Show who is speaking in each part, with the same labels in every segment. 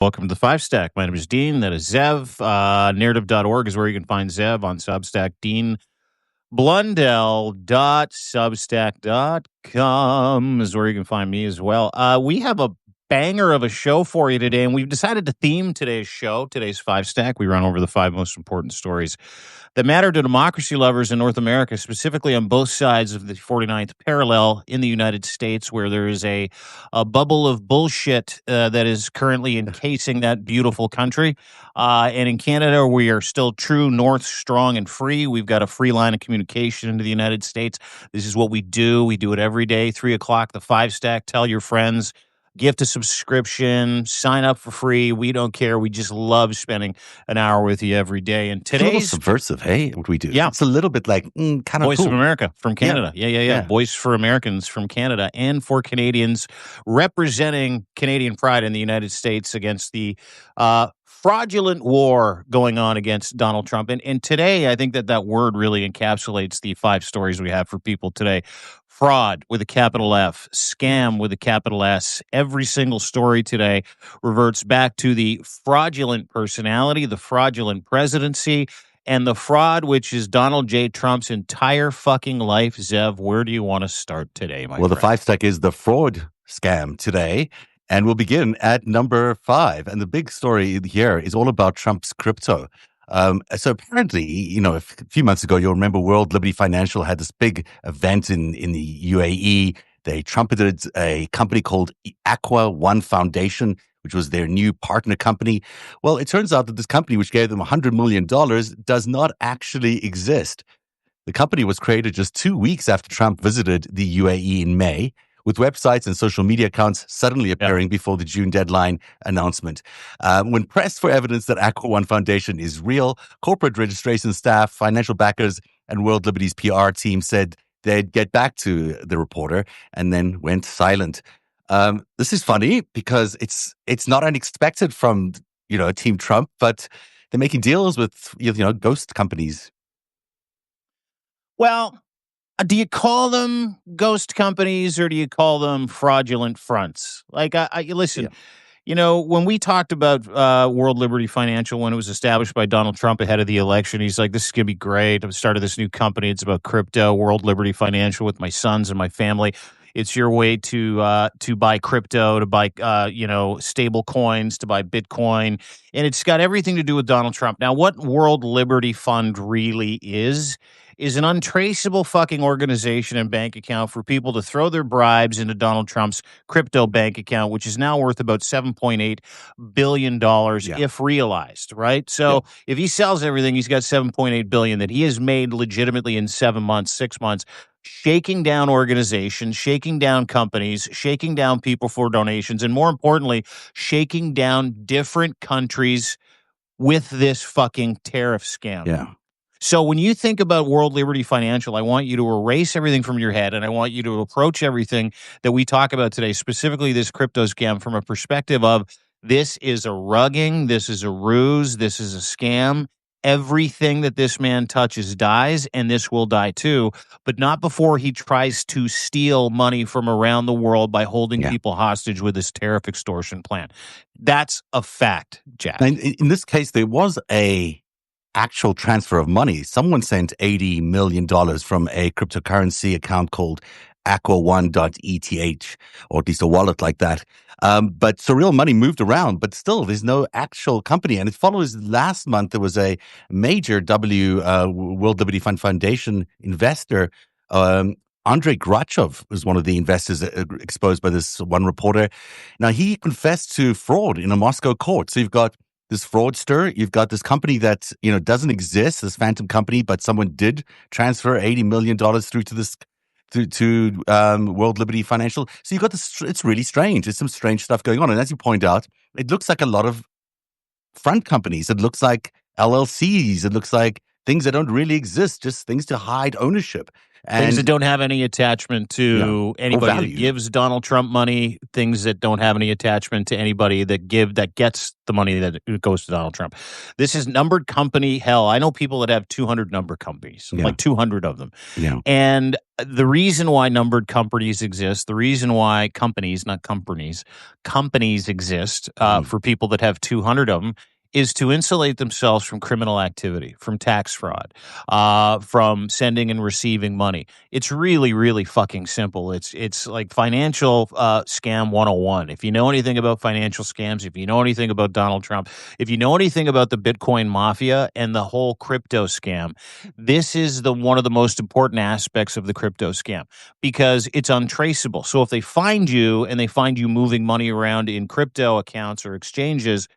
Speaker 1: Welcome to the FiveStack. My name is Dean. That is Zev. Narrative.org is where you can find Zev on Substack. DeanBlundell.substack.com is where you can find me as well. We have a banger of a show for you today, and we've decided to theme today's show, today's FiveStack. We run over the 5 most important stories that matter to democracy lovers in North America, specifically on both sides of the 49th parallel in the United States, where there is a bubble of bullshit that is currently encasing that beautiful country. And in Canada, we are still true north, strong, and free. We've got a free line of communication into the United States. This is what we do. We do it every day, 3 o'clock, the FiveStack. Tell your friends. Gift a subscription, sign up for free. We don't care. We just love spending an hour with you every day. And
Speaker 2: It's a little
Speaker 1: today's
Speaker 2: subversive, hey, what we do.
Speaker 1: Yeah.
Speaker 2: It's a little bit like, kind of
Speaker 1: Voice
Speaker 2: cool.
Speaker 1: of America from Canada. Yeah. Voice for Americans from Canada and for Canadians representing Canadian pride in the United States against the fraudulent war going on against Donald Trump. And today, I think that word really encapsulates the 5 stories we have for people today. Fraud with a capital F, scam with a capital S. Every single story today reverts back to the fraudulent personality, the fraudulent presidency, and the fraud, which is Donald J. Trump's entire fucking life. Zev, where do you want to start today, my friend?
Speaker 2: The FiveStack is the fraud scam today, and we'll begin at number 5. And the big story here is all about Trump's crypto. So apparently, a few months ago, you'll remember World Liberty Financial had this big event in the UAE. They trumpeted a company called Aqua One Foundation, which was their new partner company. Well, it turns out that this company, which gave them $100 million, does not actually exist. The company was created just 2 weeks after Trump visited the UAE in May, with websites and social media accounts suddenly appearing before the June deadline announcement. When pressed for evidence that Aqua One Foundation is real, corporate registration staff, financial backers, and World Liberty's PR team said they'd get back to the reporter and then went silent. This is funny because it's not unexpected from Team Trump, but they're making deals with ghost companies.
Speaker 1: Well, do you call them ghost companies or do you call them fraudulent fronts? Like, listen, when we talked about World Liberty Financial when it was established by Donald Trump ahead of the election, he's like, this is going to be great. I've started this new company. It's about crypto, World Liberty Financial, with my sons and my family. It's your way to buy crypto, to buy, stable coins, to buy Bitcoin. And it's got everything to do with Donald Trump. Now, what World Liberty Fund really is an untraceable fucking organization and bank account for people to throw their bribes into Donald Trump's crypto bank account, which is now worth about $7.8 billion if realized, right? So if he sells everything, he's got $7.8 billion that he has made legitimately in 7 months, 6 months, shaking down organizations, shaking down companies, shaking down people for donations, and more importantly, shaking down different countries with this fucking tariff scam.
Speaker 2: Yeah.
Speaker 1: So when you think about World Liberty Financial, I want you to erase everything from your head, and I want you to approach everything that we talk about today, specifically this crypto scam, from a perspective of this is a rugging, this is a ruse, this is a scam. Everything that this man touches dies, and this will die too, but not before he tries to steal money from around the world by holding people hostage with his tariff extortion plan. That's a fact, Jack.
Speaker 2: And in this case, there was a actual transfer of money. Someone sent $80 million from a cryptocurrency account called aqua1.eth, or at least a wallet like that. But surreal money moved around, but still there's no actual company. And it follows last month, there was a major World Liberty Foundation investor, Andrei Grachov was one of the investors exposed by this one reporter. Now, he confessed to fraud in a Moscow court. So you've got this fraudster, you've got this company that doesn't exist, this phantom company, but someone did transfer $80 million through to this to World Liberty Financial. So you've got this. It's really strange. There's some strange stuff going on, and as you point out, it looks like a lot of front companies. It looks like LLCs. It looks like things that don't really exist, just things to hide ownership.
Speaker 1: Things that
Speaker 2: And
Speaker 1: don't have any attachment
Speaker 2: yeah,
Speaker 1: to
Speaker 2: or
Speaker 1: anybody that
Speaker 2: value.
Speaker 1: gives Donald Trump money. Things that don't have any attachment to anybody that gets the money that goes to Donald Trump. This is numbered company hell. I know people that have 200 number companies,
Speaker 2: Yeah,
Speaker 1: like 200 of them.
Speaker 2: yeah,
Speaker 1: And the reason why numbered companies exist, the reason why companies, not companies, companies exist
Speaker 2: mhm,
Speaker 1: for people that have 200 of them is to insulate themselves from criminal activity, from tax fraud, from sending and receiving money. It's really, really fucking simple. It's like financial scam 101. If you know anything about financial scams, if you know anything about Donald Trump, if you know anything about the Bitcoin mafia and the whole crypto scam, this is the one of the most important aspects of the crypto scam because it's untraceable. So if they find you and they find you moving money around in crypto accounts or exchanges,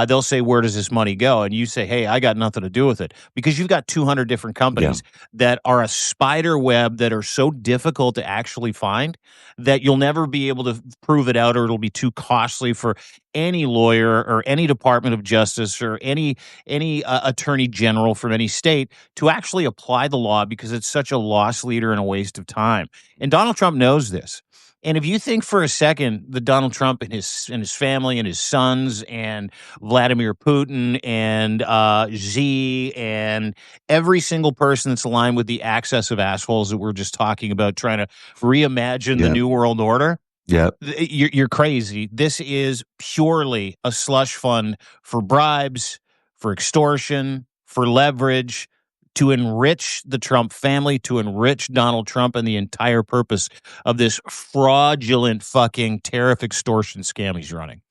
Speaker 1: they'll say, "Where does this money go?" And you say, "Hey, I got nothing to do with it," because you've got 200 different
Speaker 2: yeah.
Speaker 1: companies that are a spider web that are so difficult to actually find that you'll never be able to prove it out, or it'll be too costly for any lawyer or any Department of Justice or any attorney general from any state to actually apply the law because it's such a loss leader and a waste of time. And Donald Trump knows this. And if you think for a second that Donald Trump and his family and his sons and Vladimir Putin and Z and every single person that's aligned with the access of assholes that we're just talking about, trying to reimagine the
Speaker 2: Yeah,
Speaker 1: new world order,
Speaker 2: yeah.
Speaker 1: you're crazy. This is purely a slush fund for bribes, for extortion, for leverage, to enrich the Trump family, to enrich Donald Trump, and the entire purpose of this fraudulent fucking tariff extortion scam he's running.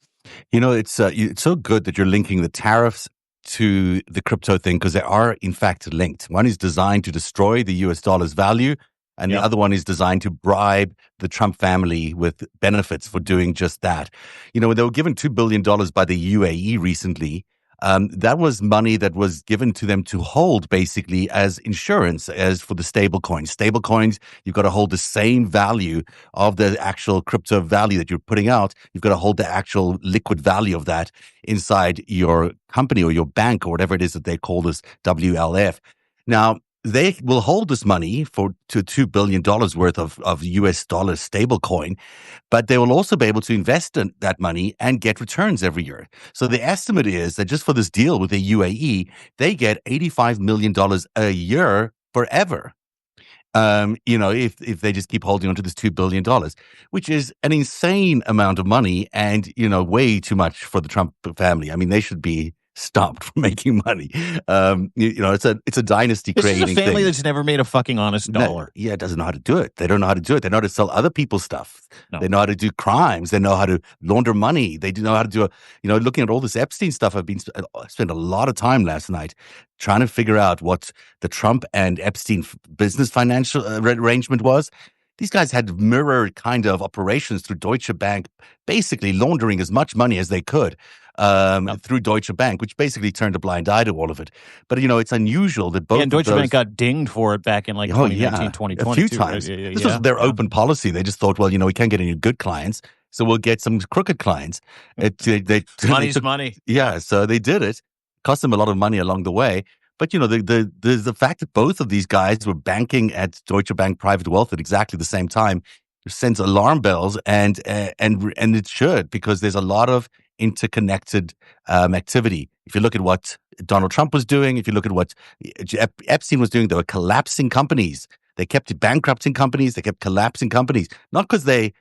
Speaker 2: It's so good that you're linking the tariffs to the crypto thing because they are in fact linked. One is designed to destroy the US dollar's value, and the
Speaker 1: Yep.
Speaker 2: other one is designed to bribe the Trump family with benefits for doing just that. When they were given $2 billion by the UAE recently, that was money that was given to them to hold basically as insurance, as for the stable coins. Stable coins, you've got to hold the same value of the actual crypto value that you're putting out. You've got to hold the actual liquid value of that inside your company or your bank or whatever it is that they call this WLF. Now, they will hold this money to $2 billion worth of US dollar stable coin, but they will also be able to invest in that money and get returns every year. So the estimate is that just for this deal with the UAE, they get $85 million a year forever. If they just keep holding on to this $2 billion, which is an insane amount of money and, way too much for the Trump family. I mean, they should be stopped from making money. It's a dynasty
Speaker 1: This is a
Speaker 2: creating
Speaker 1: family
Speaker 2: thing.
Speaker 1: that's never made a fucking honest
Speaker 2: No,
Speaker 1: dollar.
Speaker 2: yeah, it doesn't know how to do it. They don't know how to do it. They know how to sell other people's stuff.
Speaker 1: No.
Speaker 2: They know how to do crimes. They know how to launder money. They do know how to do, looking at all this Epstein stuff. I spent a lot of time last night trying to figure out what the Trump and Epstein business financial arrangement was. These guys had mirror kind of operations through Deutsche Bank, basically laundering as much money as they could
Speaker 1: Yep.
Speaker 2: through Deutsche Bank, which basically turned a blind eye to all of it. But, it's unusual that
Speaker 1: Yeah,
Speaker 2: both
Speaker 1: and
Speaker 2: of
Speaker 1: Deutsche Bank
Speaker 2: those.
Speaker 1: got dinged for it back in like
Speaker 2: Oh
Speaker 1: 2019,
Speaker 2: yeah, a few
Speaker 1: 2022, right?
Speaker 2: times.
Speaker 1: Yeah,
Speaker 2: This was
Speaker 1: yeah,
Speaker 2: their
Speaker 1: yeah.
Speaker 2: open policy. They just thought, well, we can't get any good clients, so we'll get some crooked clients. They
Speaker 1: Money's
Speaker 2: took,
Speaker 1: money.
Speaker 2: yeah, so they did it. Cost them a lot of money along the way. But the fact that both of these guys were banking at Deutsche Bank Private Wealth at exactly the same time sends alarm bells, and it should, because there's a lot of interconnected activity. If you look at what Donald Trump was doing, if you look at what Epstein was doing, they were collapsing companies. They kept bankrupting companies. They kept collapsing companies, not because they,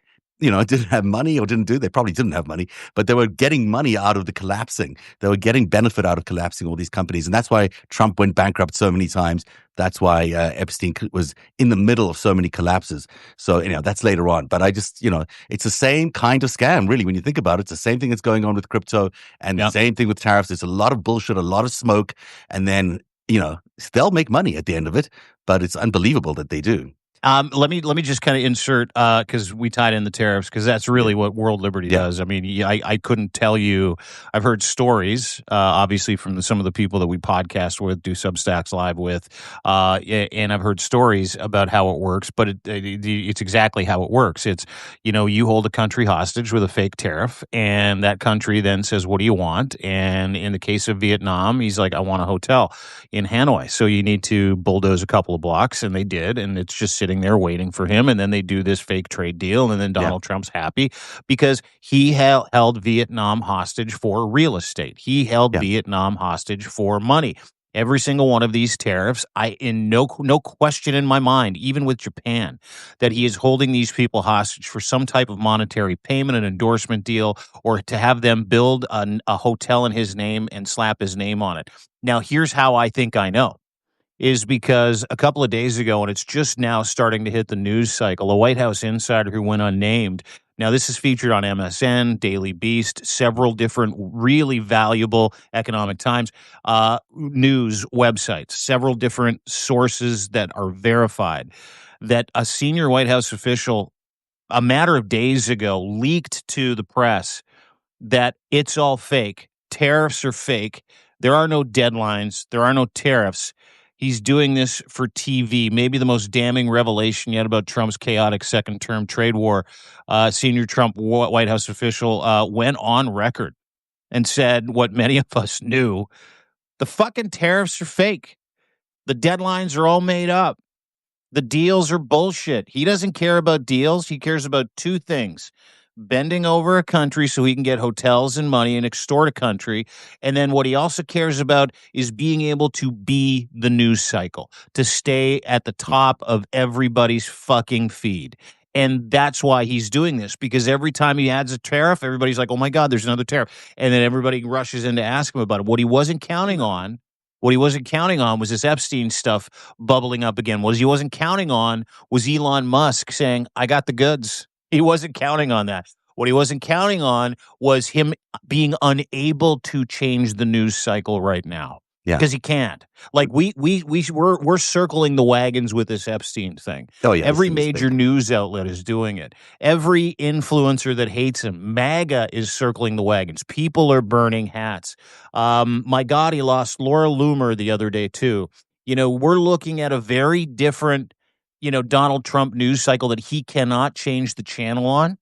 Speaker 2: didn't have money or didn't do. They probably didn't have money, but they were getting money out of the collapsing. They were getting benefit out of collapsing all these companies, and that's why Trump went bankrupt so many times. That's why Epstein was in the middle of so many collapses. So, that's later on. But I just, it's the same kind of scam, really. When you think about it, it's the same thing that's going on with crypto and the
Speaker 1: Yeah.
Speaker 2: same thing with tariffs. There's a lot of bullshit, a lot of smoke, and then, they'll make money at the end of it. But it's unbelievable that they do.
Speaker 1: Let me just kind of insert because we tied in the tariffs because that's
Speaker 2: Yeah.
Speaker 1: really what World Liberty
Speaker 2: Yeah.
Speaker 1: does. I mean, I couldn't tell you. I've heard stories, obviously from some of the people that we podcast with, do Substacks live with, and I've heard stories about how it works. But it's exactly how it works. It's you hold a country hostage with a fake tariff, and that country then says, "What do you want?" And in the case of Vietnam, he's like, "I want a hotel in Hanoi." So you need to bulldoze a couple of blocks, and they did, and it's just sitting there waiting for him. And then they do this fake trade deal, and then
Speaker 2: Yeah.
Speaker 1: Donald Trump's happy because he held Vietnam hostage for real estate. He held
Speaker 2: Yeah.
Speaker 1: Vietnam hostage for money. Every single one of these tariffs, in no question in my mind, even with Japan, that he is holding these people hostage for some type of monetary payment, an endorsement deal, or to have them build a hotel in his name and slap his name on it. Now, here's how I think I know is because a couple of days ago, and it's just now starting to hit the news cycle, a White House insider who went unnamed. Now, this is featured on MSN, Daily Beast, several different really valuable Economic Times news websites, several different sources that are verified that a senior White House official a matter of days ago leaked to the press that it's all fake. Tariffs are fake. There are no deadlines. There are no tariffs. He's doing this for TV. Maybe the most damning revelation yet about Trump's chaotic second term trade war. Senior Trump White House official went on record and said what many of us knew: the fucking tariffs are fake. The deadlines are all made up. The deals are bullshit. He doesn't care about deals. He cares about two things: bending over a country so he can get hotels and money and extort a country. And then what he also cares about is being able to be the news cycle, to stay at the top of everybody's fucking feed. And that's why he's doing this, because every time he adds a tariff, everybody's like, oh my God, there's another tariff. And then everybody rushes in to ask him about it. What he wasn't counting on was this Epstein stuff bubbling up again. What he wasn't counting on was Elon Musk saying, I got the goods. He wasn't counting on that. What he wasn't counting on was him being unable to change the news cycle right now
Speaker 2: Yeah.
Speaker 1: because he can't. Like we're circling the wagons with this Epstein thing.
Speaker 2: Oh, yeah. This
Speaker 1: Every
Speaker 2: thing is
Speaker 1: major
Speaker 2: big.
Speaker 1: news outlet is doing it. Every influencer that hates him, MAGA, is circling the wagons. People are burning hats. My God, he lost Laura Loomer the other day too. We're looking at a very different, Donald Trump news cycle that he cannot change the channel on.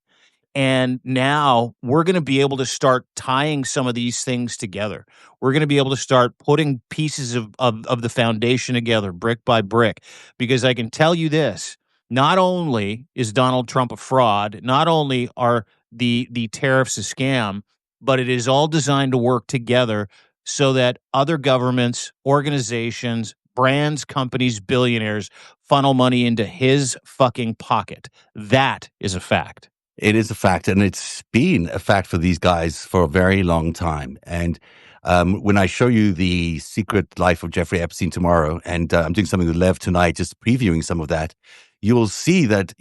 Speaker 1: And now we're going to be able to start tying some of these things together. We're going to be able to start putting pieces of the foundation together, brick by brick, because I can tell you this: not only is Donald Trump a fraud, not only are the tariffs a scam, but it is all designed to work together so that other governments, organizations, brands, companies, billionaires funnel money into his fucking pocket. That is a fact.
Speaker 2: It is a fact, and it's been a fact for these guys for a very long time. And when I show you the secret life of Jeffrey Epstein tomorrow, and I'm doing something with Lev tonight, just previewing some of that, you will see that,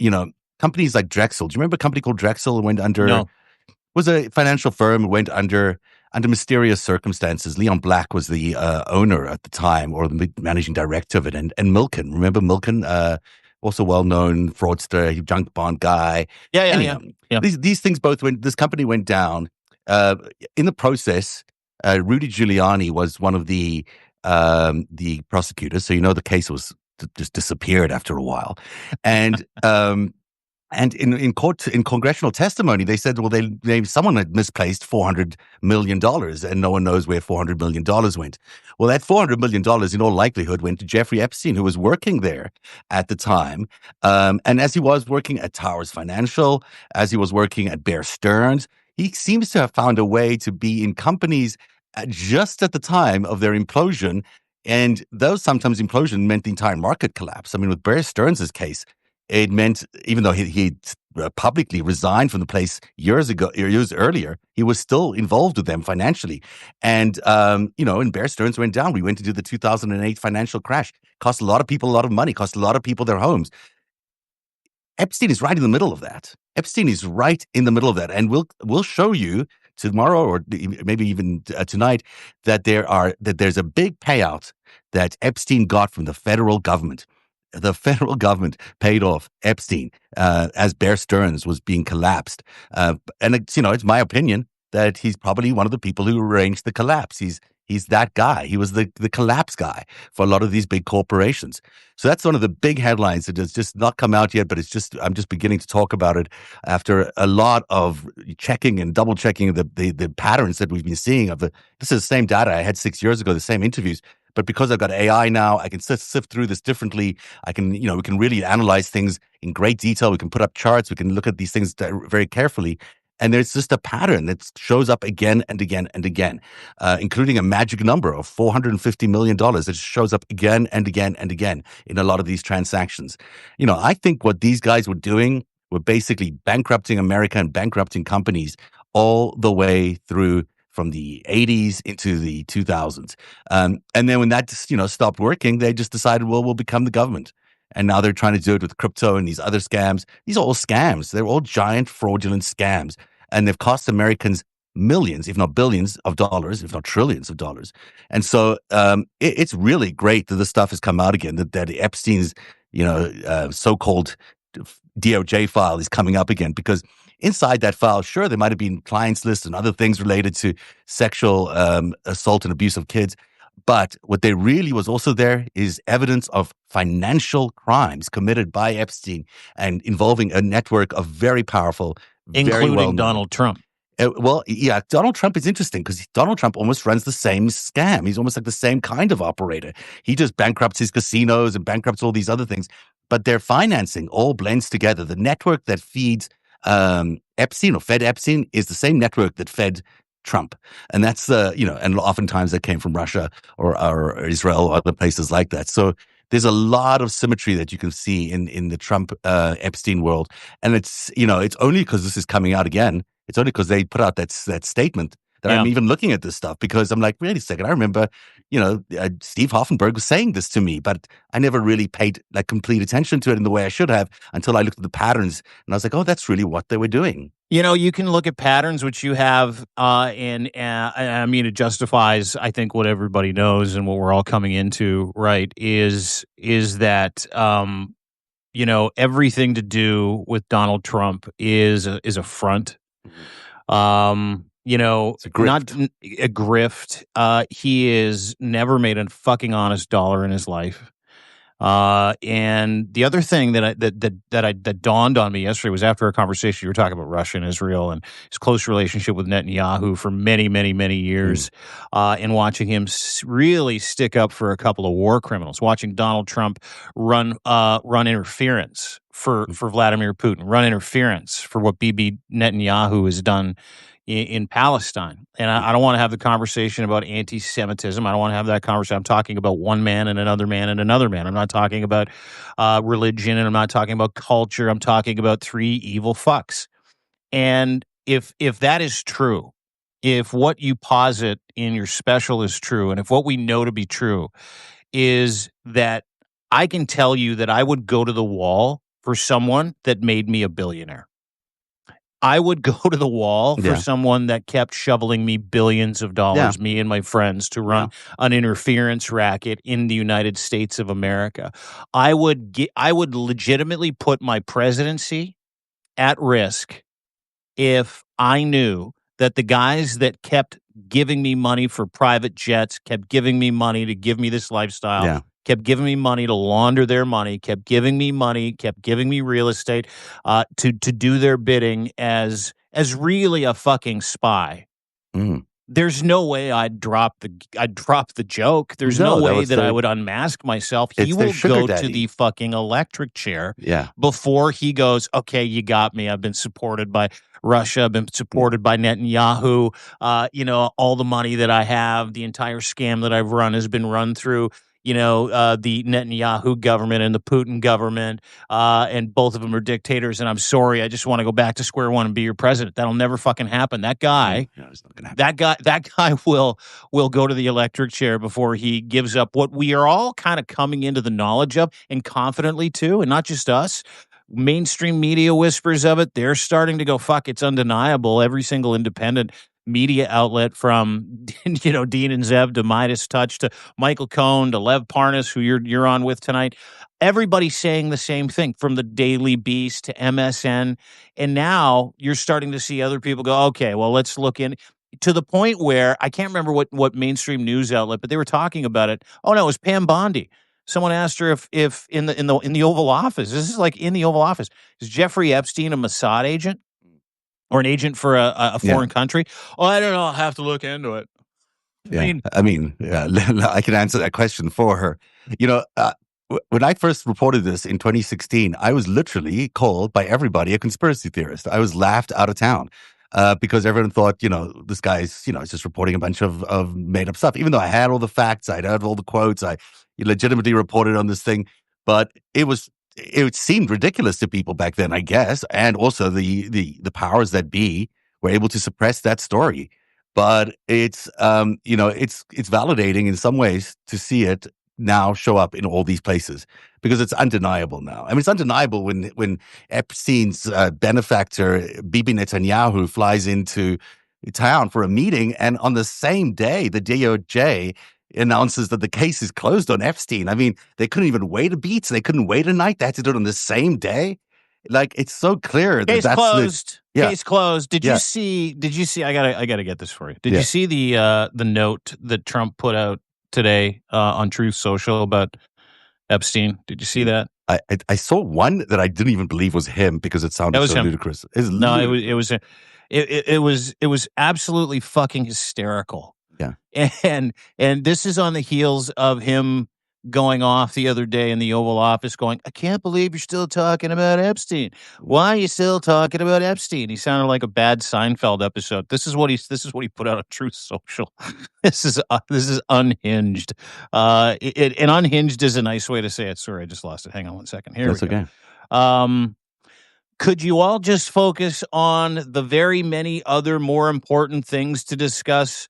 Speaker 2: companies like Drexel, do you remember a company called Drexel went under,
Speaker 1: No.
Speaker 2: was a financial firm, went under mysterious circumstances. Leon Black was the owner at the time, or the managing director of it, and Milken. Remember Milken? Also well-known fraudster, junk bond guy.
Speaker 1: Yeah.
Speaker 2: Anyhow, these things both went. This company went down. In the process, Rudy Giuliani was one of the prosecutors. So the case was just disappeared after a while, and and in court, in congressional testimony, they said, well, someone had misplaced $400 million, and no one knows where $400 million went. Well, that $400 million, in all likelihood, went to Jeffrey Epstein, who was working there at the time. And as he was working at Towers Financial, as he was working at Bear Stearns, he seems to have found a way to be in companies just at the time of their implosion. And those sometimes implosion meant the entire market collapse. I mean, with Bear Stearns' case, it meant, even though he publicly resigned from the place years earlier, he was still involved with them financially. And, and Bear Stearns went down. We went into the 2008 financial crash. Cost a lot of people a lot of money, cost a lot of people their homes. Epstein is right in the middle of that. Epstein is right in the middle of that. And we'll show you tomorrow, or maybe even tonight, that there's a big payout that Epstein got from the federal government. the federal government paid off Epstein as Bear Stearns was being collapsed. And it's my opinion that he's probably one of the people who arranged the collapse. He's that guy. He was the collapse guy for a lot of these big corporations. So that's one of the big headlines that has just not come out yet, but I'm just beginning to talk about it after a lot of checking and double checking the patterns that we've been seeing this is the same data I had 6 years ago, the same interviews. But because I've got AI now, I can sift through this differently. We can really analyze things in great detail. We can put up charts. We can look at these things very carefully. And there's just a pattern that shows up again and again and again, including a magic number of $450 million that shows up again and again and again in a lot of these transactions. I think what these guys were doing were basically bankrupting America and bankrupting companies all the way through from the 80s into the 2000s. And then when that stopped working, they just decided, well, we'll become the government. And now they're trying to do it with crypto and these other scams. These are all scams. They're all giant fraudulent scams. And they've cost Americans millions, if not billions of dollars, if not trillions of dollars. And so it's really great that this stuff has come out again, that Epstein's, so-called DOJ file is coming up again, because inside that file, sure, there might have been clients lists and other things related to sexual assault and abuse of kids. But what there really was also there is evidence of financial crimes committed by Epstein and involving a network of very powerful,
Speaker 1: including Donald Trump.
Speaker 2: Donald Trump is interesting because Donald Trump almost runs the same scam. He's almost like the same kind of operator. He just bankrupts his casinos and bankrupts all these other things. But their financing all blends together. The network that feeds Epstein or fed Epstein is the same network that fed Trump. And that's, and oftentimes that came from Russia or Israel or other places like that. So there's a lot of symmetry that you can see in the Trump Epstein world. And it's only because this is coming out again. It's only because they put out that statement that I'm even looking at this stuff, because I'm like, wait a second. I remember, Steve Hoffenberg was saying this to me, but I never really paid complete attention to it in the way I should have until I looked at the patterns. And I was like, oh, that's really what they were doing.
Speaker 1: You can look at patterns, which you have, and I mean, it justifies, I think, what everybody knows and what we're all coming into, right, is that, everything to do with Donald Trump is a front.
Speaker 2: It's a grift.
Speaker 1: Not a grift. He has never made a fucking honest dollar in his life. And the other thing that dawned on me yesterday was after a conversation. You were talking about Russia and Israel and his close relationship with Netanyahu for many, many, many years, and watching him really stick up for a couple of war criminals, watching Donald Trump run interference for Vladimir Putin, run interference for what Bibi Netanyahu has done in Palestine. And I don't want to have the conversation about anti-Semitism. I don't want to have that conversation. I'm talking about one man and another man and another man. I'm not talking about religion, and I'm not talking about culture. I'm talking about three evil fucks. And if that is true, if what you posit in your special is true, and if what we know to be true is that I can tell you that I would go to the wall for someone that made me a billionaire. I would go to the wall for someone that kept shoveling me billions of dollars, me and my friends, to run an interference racket in the United States of America. I would legitimately put my presidency at risk if I knew that the guys that kept giving me money for private jets, kept giving me money to give me this lifestyle, kept giving me money to launder their money, kept giving me money, kept giving me real estate to do their bidding as really a fucking spy. There's no way I'd drop the joke. There's no way that I would unmask myself. He will go to the fucking electric chair before he goes, okay, you got me. I've been supported by Russia. I've been supported by Netanyahu. All the money that I have, the entire scam that I've run has been run through the Netanyahu government and the Putin government, and both of them are dictators. And I'm sorry, I just want to go back to square one and be your president. That'll never fucking happen. That guy,
Speaker 2: it's not gonna happen.
Speaker 1: that guy will go to the electric chair before he gives up what we are all kind of coming into the knowledge of, and confidently too, and not just us. Mainstream media whispers of it. They're starting to go, fuck, it's undeniable. Every single independent media outlet, from Dean and Zev to Midas Touch to Michael Cohn to Lev Parnas, who you're on with tonight. Everybody's saying the same thing, from the Daily Beast to MSN, and now you're starting to see other people go, okay, well, let's look in, to the point where I can't remember what mainstream news outlet, but they were talking about it. Oh no, it was Pam Bondi. Someone asked her if in the Oval Office, this is like in the Oval Office, is Jeffrey Epstein a Mossad agent or an agent for a
Speaker 2: Yeah.
Speaker 1: foreign country? Oh, I don't know. I'll have to look into it.
Speaker 2: Yeah. I can answer that question for her. When I first reported this in 2016, I was literally called by everybody a conspiracy theorist. I was laughed out of town because everyone thought, this guy's, is just reporting a bunch of made up stuff. Even though I had all the facts, I'd had all the quotes, I legitimately reported on this thing, but it seemed ridiculous to people back then, I guess, and also the powers that be were able to suppress that story. But it's it's validating in some ways to see it now show up in all these places, because it's undeniable now. I mean, it's undeniable when Epstein's benefactor Bibi Netanyahu flies into town for a meeting, and on the same day the DOJ announces that the case is closed on Epstein. I mean, they couldn't even wait a beat. They couldn't wait a night. They had to do it on the same day. Like, it's so clear that
Speaker 1: Case
Speaker 2: that's
Speaker 1: closed.
Speaker 2: Yeah.
Speaker 1: Case closed. Did
Speaker 2: Yeah.
Speaker 1: you see? I gotta get this for you. Did
Speaker 2: Yeah.
Speaker 1: you see the note that Trump put out today on Truth Social about Epstein? Did you see that?
Speaker 2: I saw one that I didn't even believe was him because it sounded
Speaker 1: That was
Speaker 2: so
Speaker 1: him.
Speaker 2: ludicrous. It's
Speaker 1: No,
Speaker 2: ludicrous.
Speaker 1: it was absolutely fucking hysterical.
Speaker 2: Yeah.
Speaker 1: And this is on the heels of him going off the other day in the Oval Office going, I can't believe you're still talking about Epstein. Why are you still talking about Epstein? He sounded like a bad Seinfeld episode. This is what he put out on Truth Social. This is unhinged. And unhinged is a nice way to say it. Sorry, I just lost it. Hang on one second. Here
Speaker 2: That's
Speaker 1: we go.
Speaker 2: okay.
Speaker 1: Could you all just focus on the very many other more important things to discuss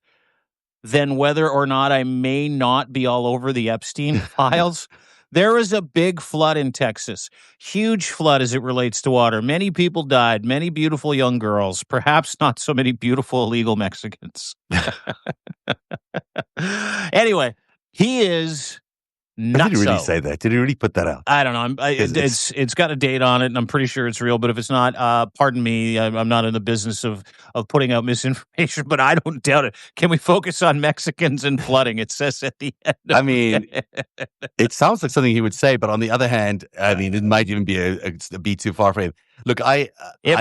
Speaker 1: than whether or not I may not be all over the Epstein files? There was a big flood in Texas, huge flood as it relates to water. Many people died, many beautiful young girls, perhaps not so many beautiful illegal Mexicans. Anyway, he is
Speaker 2: But did he really
Speaker 1: nutso.
Speaker 2: say that? Did he really put that out?
Speaker 1: I don't know. It's got a date on it, and I'm pretty sure it's real. But if it's not, pardon me, I'm not in the business of putting out misinformation, but I don't doubt it. Can we focus on Mexicans and flooding? It says at the end.
Speaker 2: I mean, it sounds like something he would say, but on the other hand, I mean, it might even be a beat too far for him. Look,
Speaker 1: It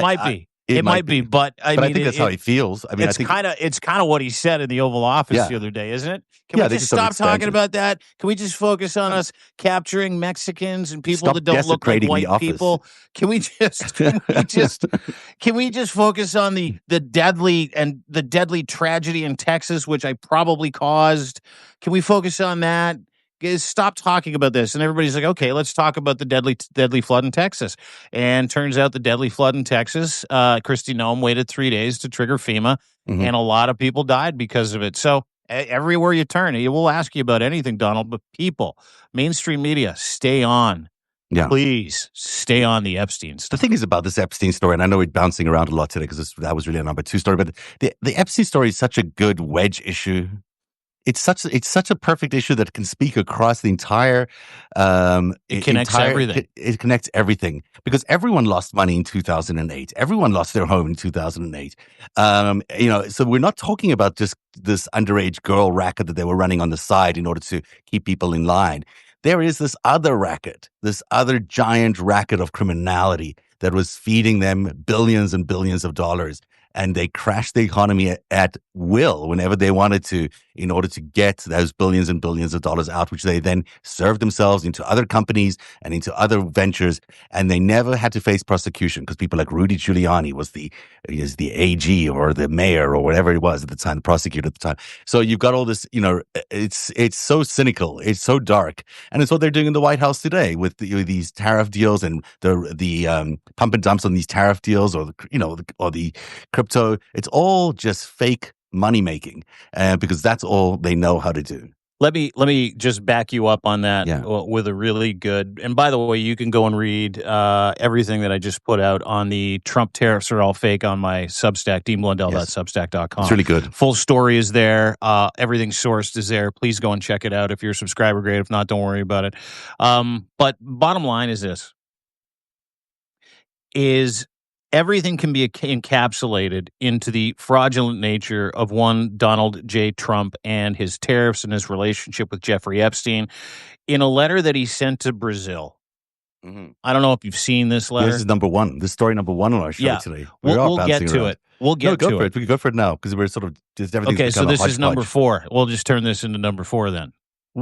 Speaker 1: might be. It might be, but I
Speaker 2: But
Speaker 1: mean,
Speaker 2: I think that's how he feels. I mean,
Speaker 1: it's kind of what he said in the Oval Office
Speaker 2: Yeah.
Speaker 1: the other day, isn't it? Can
Speaker 2: Yeah,
Speaker 1: we
Speaker 2: they
Speaker 1: just
Speaker 2: just don't
Speaker 1: stop
Speaker 2: expand
Speaker 1: talking
Speaker 2: it.
Speaker 1: about that? Can we just focus on us capturing Mexicans and people
Speaker 2: Stop
Speaker 1: that don't look like
Speaker 2: desecrating the
Speaker 1: white
Speaker 2: office.
Speaker 1: people? Can we just focus on the deadly tragedy in Texas, which I probably caused? Can we focus on that? Stop talking about this. And everybody's like, okay, let's talk about the deadly flood in Texas. And turns out the deadly flood in Texas, Kristi Noem waited 3 days to trigger FEMA,
Speaker 2: Mhm.
Speaker 1: and a lot of people died because of it. So everywhere you turn, he will ask you about anything, Donald, but people, mainstream media, stay on.
Speaker 2: Yeah.
Speaker 1: Please stay on the Epstein
Speaker 2: The
Speaker 1: stuff.
Speaker 2: thing is about this Epstein story, and I know we're bouncing around a lot today because that was really a number 2 story, but the Epstein story is such a good wedge issue. It's such a perfect issue that can speak across the entire.
Speaker 1: It connects everything.
Speaker 2: It connects everything because everyone lost money in 2008. Everyone lost their home in 2008. So we're not talking about just this underage girl racket that they were running on the side in order to keep people in line. There is this other racket, this other giant racket of criminality that was feeding them billions and billions of dollars. And they crashed the economy at will whenever they wanted to in order to get those billions and billions of dollars out, which they then served themselves into other companies and into other ventures. And they never had to face prosecution because people like Rudy Giuliani was the AG or the mayor or whatever it was at the time, the prosecutor at the time. So you've got all this, it's so cynical. It's so dark. And it's what they're doing in the White House today with these tariff deals and the pump and dumps on these tariff deals or the crypto. It's all just fake money making because that's all they know how to do.
Speaker 1: Let me just back you up on that
Speaker 2: Yeah.
Speaker 1: with a really good. And by the way, you can go and read everything that I just put out on the Trump tariffs are all fake on my Substack,
Speaker 2: Yes. It's
Speaker 1: deanblundell.substack.com.
Speaker 2: really good.
Speaker 1: Full story is there. Everything sourced is there. Please go and check it out. If you're a subscriber, great. If not, don't worry about it. But bottom line is this: is everything can be encapsulated into the fraudulent nature of one Donald J. Trump and his tariffs and his relationship with Jeffrey Epstein in a letter that he sent to Brazil.
Speaker 2: Mhm.
Speaker 1: I don't know if you've seen this
Speaker 2: Yeah, this
Speaker 1: letter.
Speaker 2: is number one. This is story number one on our show
Speaker 1: Yeah,
Speaker 2: today. We
Speaker 1: we'll
Speaker 2: are
Speaker 1: we'll get
Speaker 2: bouncing
Speaker 1: to
Speaker 2: around.
Speaker 1: it. We'll
Speaker 2: No,
Speaker 1: get
Speaker 2: go
Speaker 1: to
Speaker 2: for
Speaker 1: it.
Speaker 2: it. We can go for it now because we're sort of just everything's
Speaker 1: Okay, so
Speaker 2: become a
Speaker 1: this is number
Speaker 2: hodgepodge.
Speaker 1: 4. We'll just turn this into number 4 then.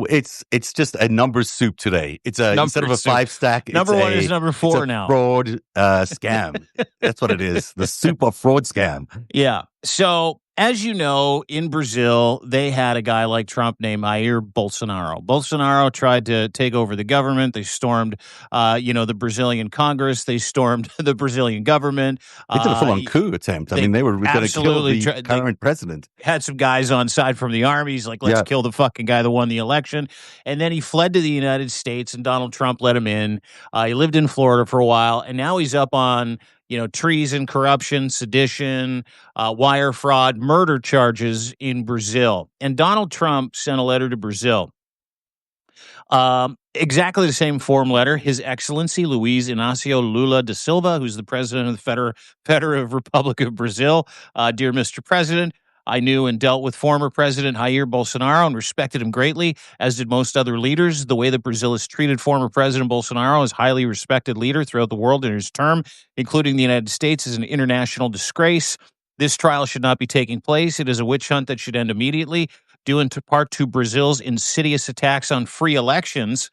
Speaker 2: It's just a number soup today. It's a instead
Speaker 1: Number
Speaker 2: of a
Speaker 1: soup.
Speaker 2: five stack,
Speaker 1: Number 1 is number
Speaker 2: it's a
Speaker 1: 4 now.
Speaker 2: fraud scam. That's what it is. The soup of fraud scam.
Speaker 1: Yeah. So, as you know, in Brazil, they had a guy like Trump named Jair Bolsonaro. Bolsonaro tried to take over the government. They stormed, the Brazilian Congress. They stormed the Brazilian government.
Speaker 2: They did a full on
Speaker 1: He-
Speaker 2: coup attempt. I
Speaker 1: they
Speaker 2: mean, they were going to kill
Speaker 1: absolutely
Speaker 2: the
Speaker 1: tried. They
Speaker 2: current president.
Speaker 1: had some guys on side from the army. He's like, let's
Speaker 2: Yeah.
Speaker 1: kill the fucking guy that won the election. And then he fled to the United States, and Donald Trump let him in. He lived in Florida for a while, and now he's up on treason, corruption, sedition, wire fraud, murder charges in Brazil. And Donald Trump sent a letter to Brazil. Exactly the same form letter. His Excellency Luiz Inácio Lula da Silva, who's the president of the Federative Republic of Brazil. Dear Mr. President, I knew and dealt with former President Jair Bolsonaro and respected him greatly, as did most other leaders. The way that Brazil has treated former President Bolsonaro as highly respected leader throughout the world in his term, including the United States, is an international disgrace. This trial should not be taking place. It is a witch hunt that should end immediately, due in part to Brazil's insidious attacks on free elections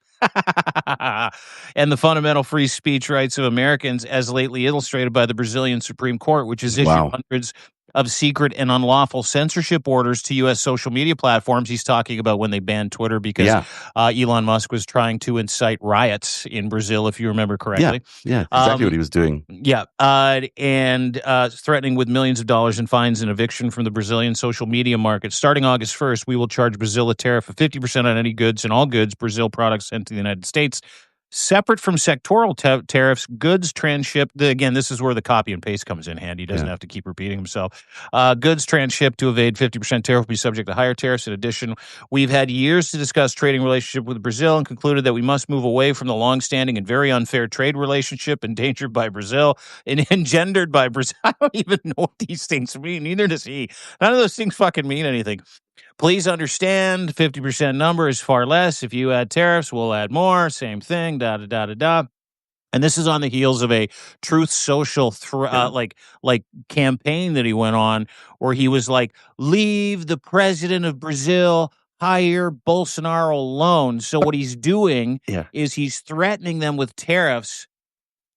Speaker 1: and the fundamental free speech rights of Americans, as lately illustrated by the Brazilian Supreme Court, which has issued
Speaker 2: Wow.
Speaker 1: hundreds of secret and unlawful censorship orders to U.S. social media platforms. He's talking about when they banned Twitter because Elon Musk was trying to incite riots in Brazil, if you remember correctly.
Speaker 2: Yeah, exactly what he was doing.
Speaker 1: And threatening with millions of dollars in fines and eviction from the Brazilian social media market. Starting August 1st, we will charge Brazil a tariff of 50% on any goods and all goods Brazil products sent to the United States. Separate from sectoral tariffs, goods transshipped. Again, this is where the copy and paste comes in handy. He doesn't have to keep repeating himself. Goods transshipped to evade 50% tariff will be subject to higher tariffs. In addition, we've had years to discuss trading relationship with Brazil and concluded that we must move away from the longstanding and very unfair trade relationship endangered by Brazil and engendered by Brazil. I don't even know what these things mean. Neither does he. None of those things fucking mean anything. Please understand, 50% number is far less. If you add tariffs, we'll add more. Same thing, da da da da da. And this is on the heels of a Truth Social like campaign that he went on, where he was like, "Leave the president of Brazil, hire Bolsonaro alone." So what he's doing is he's threatening them with tariffs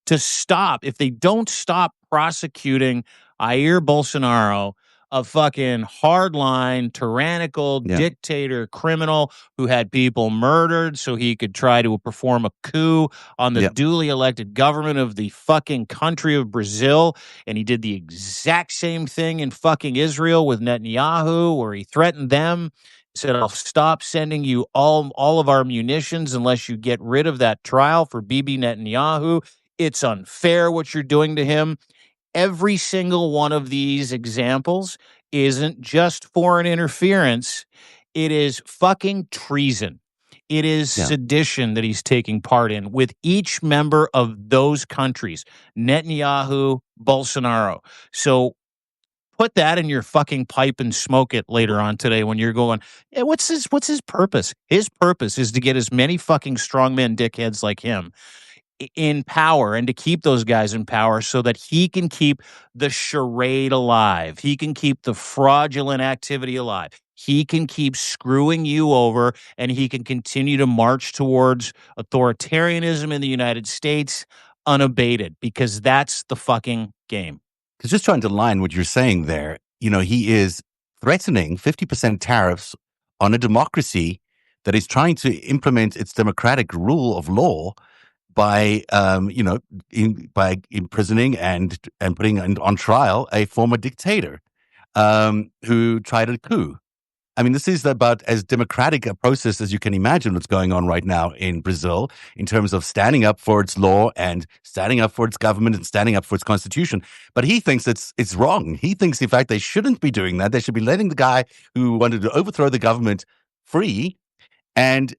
Speaker 1: to stop. If they don't stop prosecuting Jair Bolsonaro, a fucking hardline, tyrannical dictator criminal who had people murdered so he could try to perform a coup on the duly elected government of the fucking country of Brazil. And he did the exact same thing in fucking Israel with Netanyahu, where he threatened them. Said, I'll stop sending you all of our munitions unless you get rid of that trial for Bibi Netanyahu. It's unfair what you're doing to him. Every single one of these examples isn't just foreign interference. It is fucking treason. It is sedition that he's taking part in with each member of those countries, Netanyahu, Bolsonaro. So put that in your fucking pipe and smoke it later on today when you're going, what's his purpose? His purpose is to get as many fucking strongman dickheads like him in power and to keep those guys in power so that he can keep the charade alive. He can keep the fraudulent activity alive. He can keep screwing you over, and he can continue to march towards authoritarianism in the United States unabated, because that's the fucking game.
Speaker 2: Because just trying to line what you're saying there, he is threatening 50% tariffs on a democracy that is trying to implement its democratic rule of law by by imprisoning and putting on trial a former dictator who tried a coup. I mean, this is about as democratic a process as you can imagine what's going on right now in Brazil in terms of standing up for its law and standing up for its government and standing up for its constitution. But he thinks it's wrong. He thinks, in fact, they shouldn't be doing that. They should be letting the guy who wanted to overthrow the government free. And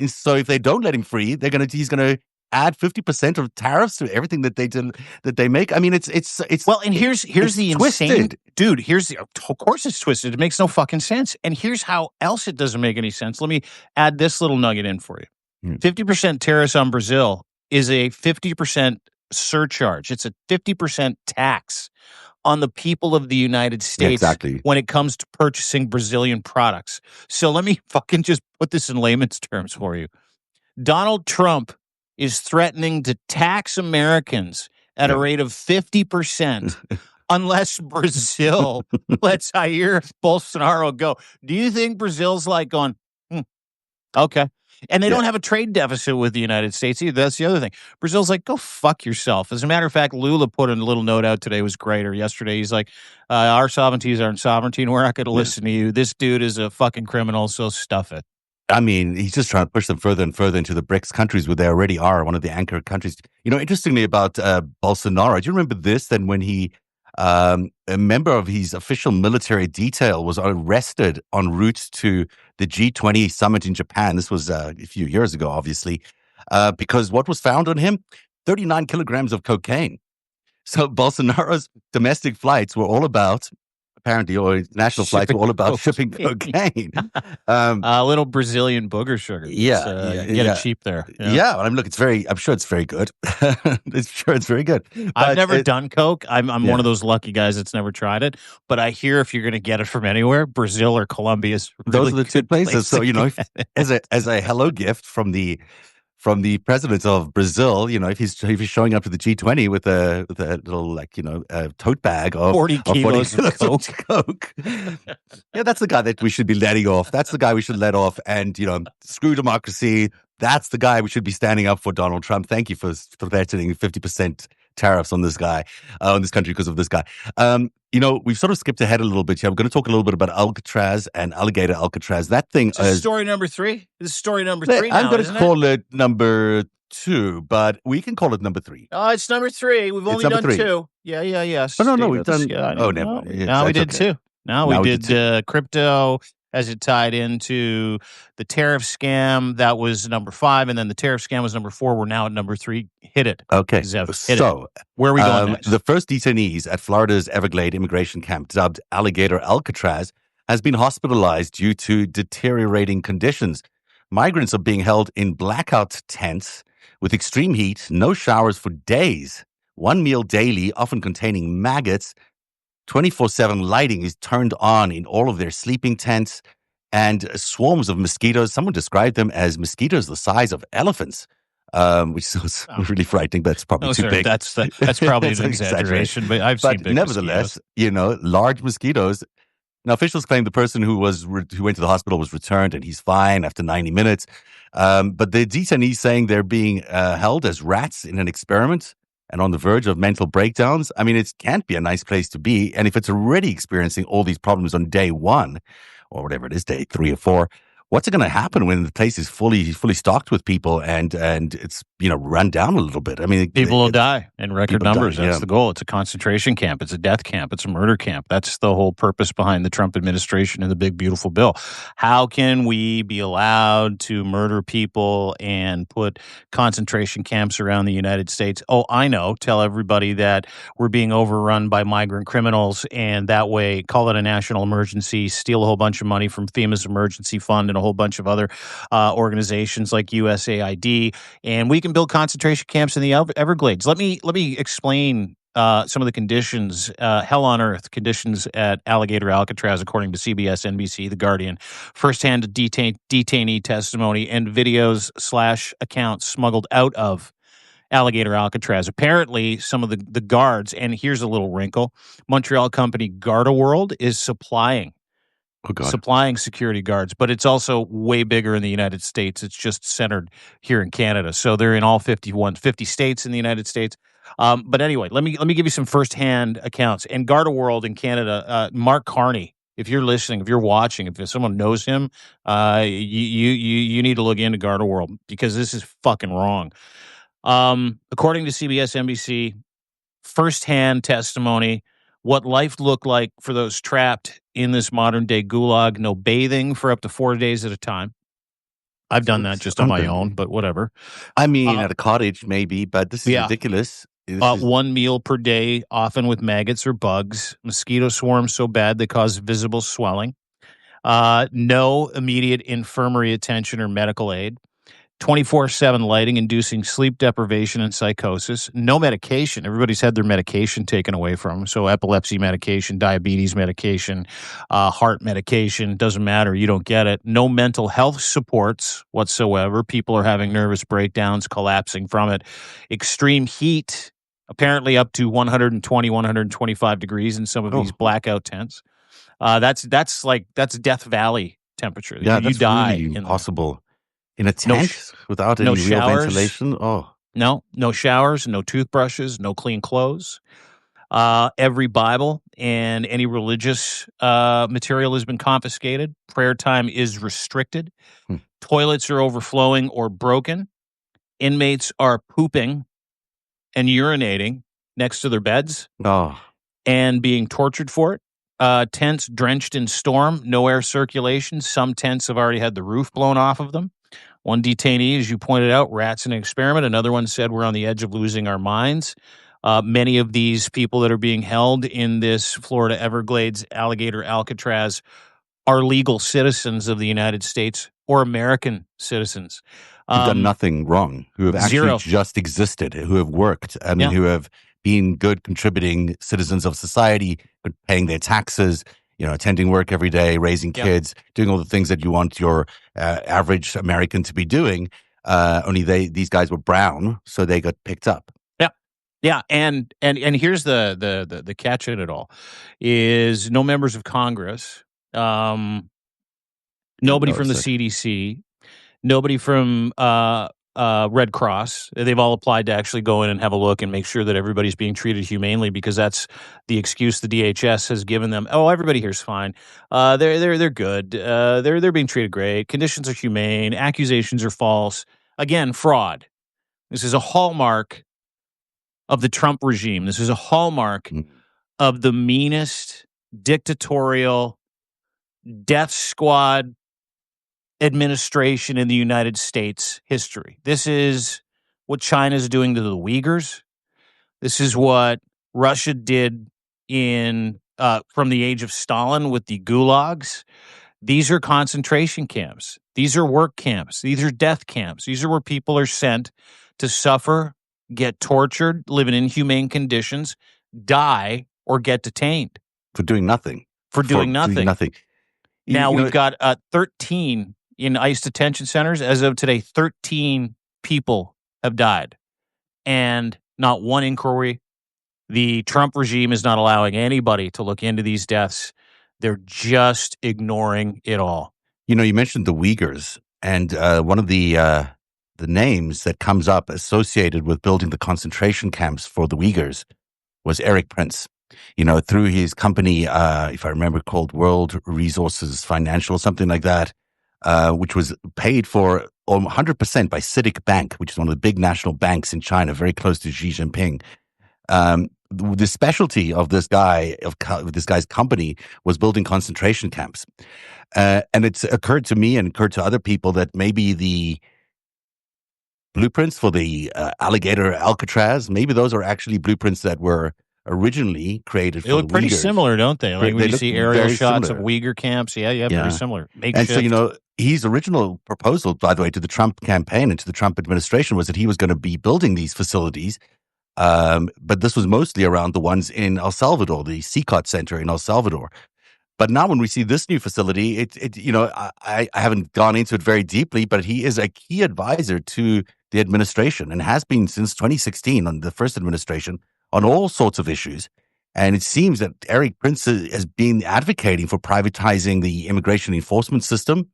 Speaker 2: so if they don't let him free, he's gonna add 50% of tariffs to everything that they make. I mean, it's
Speaker 1: well, and here's the
Speaker 2: twisted.
Speaker 1: insane dude. Of course it's twisted. It makes no fucking sense. And here's how else it doesn't make any sense. Let me add this little nugget in for you. 50% tariffs on Brazil is a 50% surcharge. It's a 50% tax on the people of the United States when it comes to purchasing Brazilian products. So let me fucking just put this in layman's terms for you. Donald Trump is threatening to tax Americans at a rate of 50% unless Brazil lets Jair Bolsonaro go. Do you think Brazil's like going, okay. And they don't have a trade deficit with the United States either. That's the other thing. Brazil's like, go fuck yourself. As a matter of fact, Lula put a little note out today. It was great. Or yesterday, he's like, our sovereignties aren't sovereignty, and we're not going to listen to you. This dude is a fucking criminal, so stuff it.
Speaker 2: I mean, he's just trying to push them further and further into the BRICS countries where they already are one of the anchor countries. You know, interestingly about Bolsonaro, do you remember this? Then when a member of his official military detail was arrested en route to the G20 summit in Japan. This was a few years ago, obviously, because what was found on him? 39 kilograms of cocaine. So Bolsonaro's domestic flights were all about, apparently, or national flights were all about shipping cocaine.
Speaker 1: A little Brazilian booger sugar. Get it cheap there.
Speaker 2: Yeah. I'm sure it's very good. It's very good.
Speaker 1: I've never done coke. I'm one of those lucky guys that's never tried it. But I hear if you're going to get it from anywhere, Brazil or Colombia is really
Speaker 2: those are the two places. So, you know, as a hello gift from the president of Brazil, you know, if he's showing up to the G20 with a little, like, you know, a tote bag of
Speaker 1: 40 kilos of
Speaker 2: coke. Yeah, that's the guy that we should be letting off. That's the guy we should let off. And, you know, screw democracy. That's the guy we should be standing up for, Donald Trump. Thank you for threatening 50% tariffs on this guy, on this country because of this guy. You know, we've sort of skipped ahead a little bit here. We're going to talk a little bit about Alcatraz and Alligator Alcatraz. That thing
Speaker 1: is story number 3. This is story number 3 now,
Speaker 2: I'm going to call it number 2, but we can call it number 3.
Speaker 1: Oh, it's number 3. We've only done 2. Yeah.
Speaker 2: Oh, no, we've done...
Speaker 1: Oh, never. No, we did 2. Now we did crypto as it tied into the tariff scam. That was number 5, and then the tariff scam was number 4. We're now at number 3. Hit it.
Speaker 2: Okay.
Speaker 1: Zev, so where are we going next?
Speaker 2: The first detainees at Florida's Everglade immigration camp, dubbed Alligator Alcatraz, has been hospitalized due to deteriorating conditions. Migrants are being held in blackout tents with extreme heat, no showers for days, one meal daily, often containing maggots. 24/7 lighting is turned on in all of their sleeping tents, and swarms of mosquitoes. Someone described them as mosquitoes the size of elephants, which was really frightening. That's probably too big.
Speaker 1: That's probably an exaggeration, but I've seen big
Speaker 2: nevertheless,
Speaker 1: mosquitoes.
Speaker 2: You know, large mosquitoes. Now, officials claim the person who went to the hospital was returned and he's fine after 90 minutes. But the detainees saying they're being held as rats in an experiment and on the verge of mental breakdowns. I mean, it can't be a nice place to be. And if it's already experiencing all these problems on day 1, or whatever it is, day 3 or 4, what's going to happen when the place is fully stocked with people and it's, you know, run down a little bit? I mean,
Speaker 1: people will die in record numbers. That's the goal. It's a concentration camp. It's a death camp. It's a murder camp. That's the whole purpose behind the Trump administration and the big, beautiful bill. How can we be allowed to murder people and put concentration camps around the United States? Oh, I know. Tell everybody that we're being overrun by migrant criminals, and that way call it a national emergency, steal a whole bunch of money from FEMA's emergency fund and a whole bunch of other organizations like USAID, and we can build concentration camps in the Everglades. Let me explain some of the conditions, hell on earth conditions at Alligator Alcatraz, according to CBS, NBC, The Guardian. Firsthand detainee testimony and videos / accounts smuggled out of Alligator Alcatraz. Apparently, some of the guards, and here's a little wrinkle, Montreal company Gardaworld is supplying security guards, but it's also way bigger in the United States. It's just centered here in Canada. So they're in all 50 states in the United States. But anyway, let me give you some firsthand accounts. And Gardaworld in Canada, Mark Carney if you're listening, if you're watching, if someone knows him, you need to look into Garda World because this is fucking wrong. According to CBS, NBC, firsthand testimony, what life looked like for those trapped in this modern day gulag. No bathing for up to 4 days at a time. I've done that just on my own, but whatever.
Speaker 2: I mean, at a cottage maybe, but this is ridiculous. This is
Speaker 1: 1 meal per day, often with maggots or bugs. Mosquito swarms so bad they cause visible swelling. No immediate infirmary attention or medical aid. 24/7 lighting, inducing sleep deprivation and psychosis. No medication. Everybody's had their medication taken away from them. So epilepsy medication, diabetes medication, heart medication, doesn't matter. You don't get it. No mental health supports whatsoever. People are having nervous breakdowns, collapsing from it. Extreme heat, apparently up to 120, 125 degrees in some of these blackout tents. That's Death Valley temperature.
Speaker 2: Yeah,
Speaker 1: you
Speaker 2: that's
Speaker 1: die
Speaker 2: really
Speaker 1: in
Speaker 2: impossible. In a tent without any real
Speaker 1: showers,
Speaker 2: ventilation? Oh.
Speaker 1: No showers, no toothbrushes, no clean clothes. Every Bible and any religious material has been confiscated. Prayer time is restricted. Toilets are overflowing or broken. Inmates are pooping and urinating next to their beds and being tortured for it. Tents drenched in storm, no air circulation. Some tents have already had the roof blown off of them. One detainee, as you pointed out, rats in an experiment. Another one said we're on the edge of losing our minds. Many of these people that are being held in this Florida Everglades, Alligator, Alcatraz, are legal citizens of the United States or American citizens.
Speaker 2: Who've done nothing wrong, who have actually just existed, who have worked, and who have been good, contributing citizens of society, paying their taxes, attending work every day, raising kids, doing all the things that you want your average American to be doing. Only these guys were brown, so they got picked up.
Speaker 1: Yeah, and here's the catch in it all is no members of Congress, nobody from the CDC, nobody from Red Cross. They've all applied to actually go in and have a look and make sure that everybody's being treated humanely because that's the excuse the DHS has given them. Oh, everybody here's fine. They're good. They're being treated great. Conditions are humane. Accusations are false. Again, fraud. This is a hallmark of the Trump regime. This is a hallmark of the meanest dictatorial death squad administration in the United States history. This is what China is doing to the Uyghurs. This is what Russia did in from the age of Stalin with the gulags. These are concentration camps. These are work camps. These are death camps. These are where people are sent to suffer, get tortured, live in inhumane conditions, die, or get detained.
Speaker 2: For doing nothing.
Speaker 1: Now, we've got 13 in ICE detention centers. As of today, 13 people have died. And not one inquiry. The Trump regime is not allowing anybody to look into these deaths. They're just ignoring it all.
Speaker 2: You mentioned the Uyghurs, and one of the names that comes up associated with building the concentration camps for the Uyghurs was Eric Prince. Through his company, if I remember, called World Resources Financial, something like that, which was paid for 100% by CITIC Bank, which is one of the big national banks in China, very close to Xi Jinping. The specialty of this guy's company was building concentration camps. And it's occurred to me and occurred to other people that maybe the blueprints for the Alligator Alcatraz, maybe those are actually blueprints that were originally created for the Uyghurs. They
Speaker 1: look pretty similar, don't they? Like when you see aerial shots of Uyghur camps, very similar.
Speaker 2: And so, his original proposal, by the way, to the Trump campaign and to the Trump administration was that he was going to be building these facilities. But this was mostly around the ones in El Salvador, the CCOT Center in El Salvador. But now when we see this new facility, I haven't gone into it very deeply, but he is a key advisor to the administration and has been since 2016 on the first administration on all sorts of issues. And it seems that Eric Prince has been advocating for privatizing the immigration enforcement system.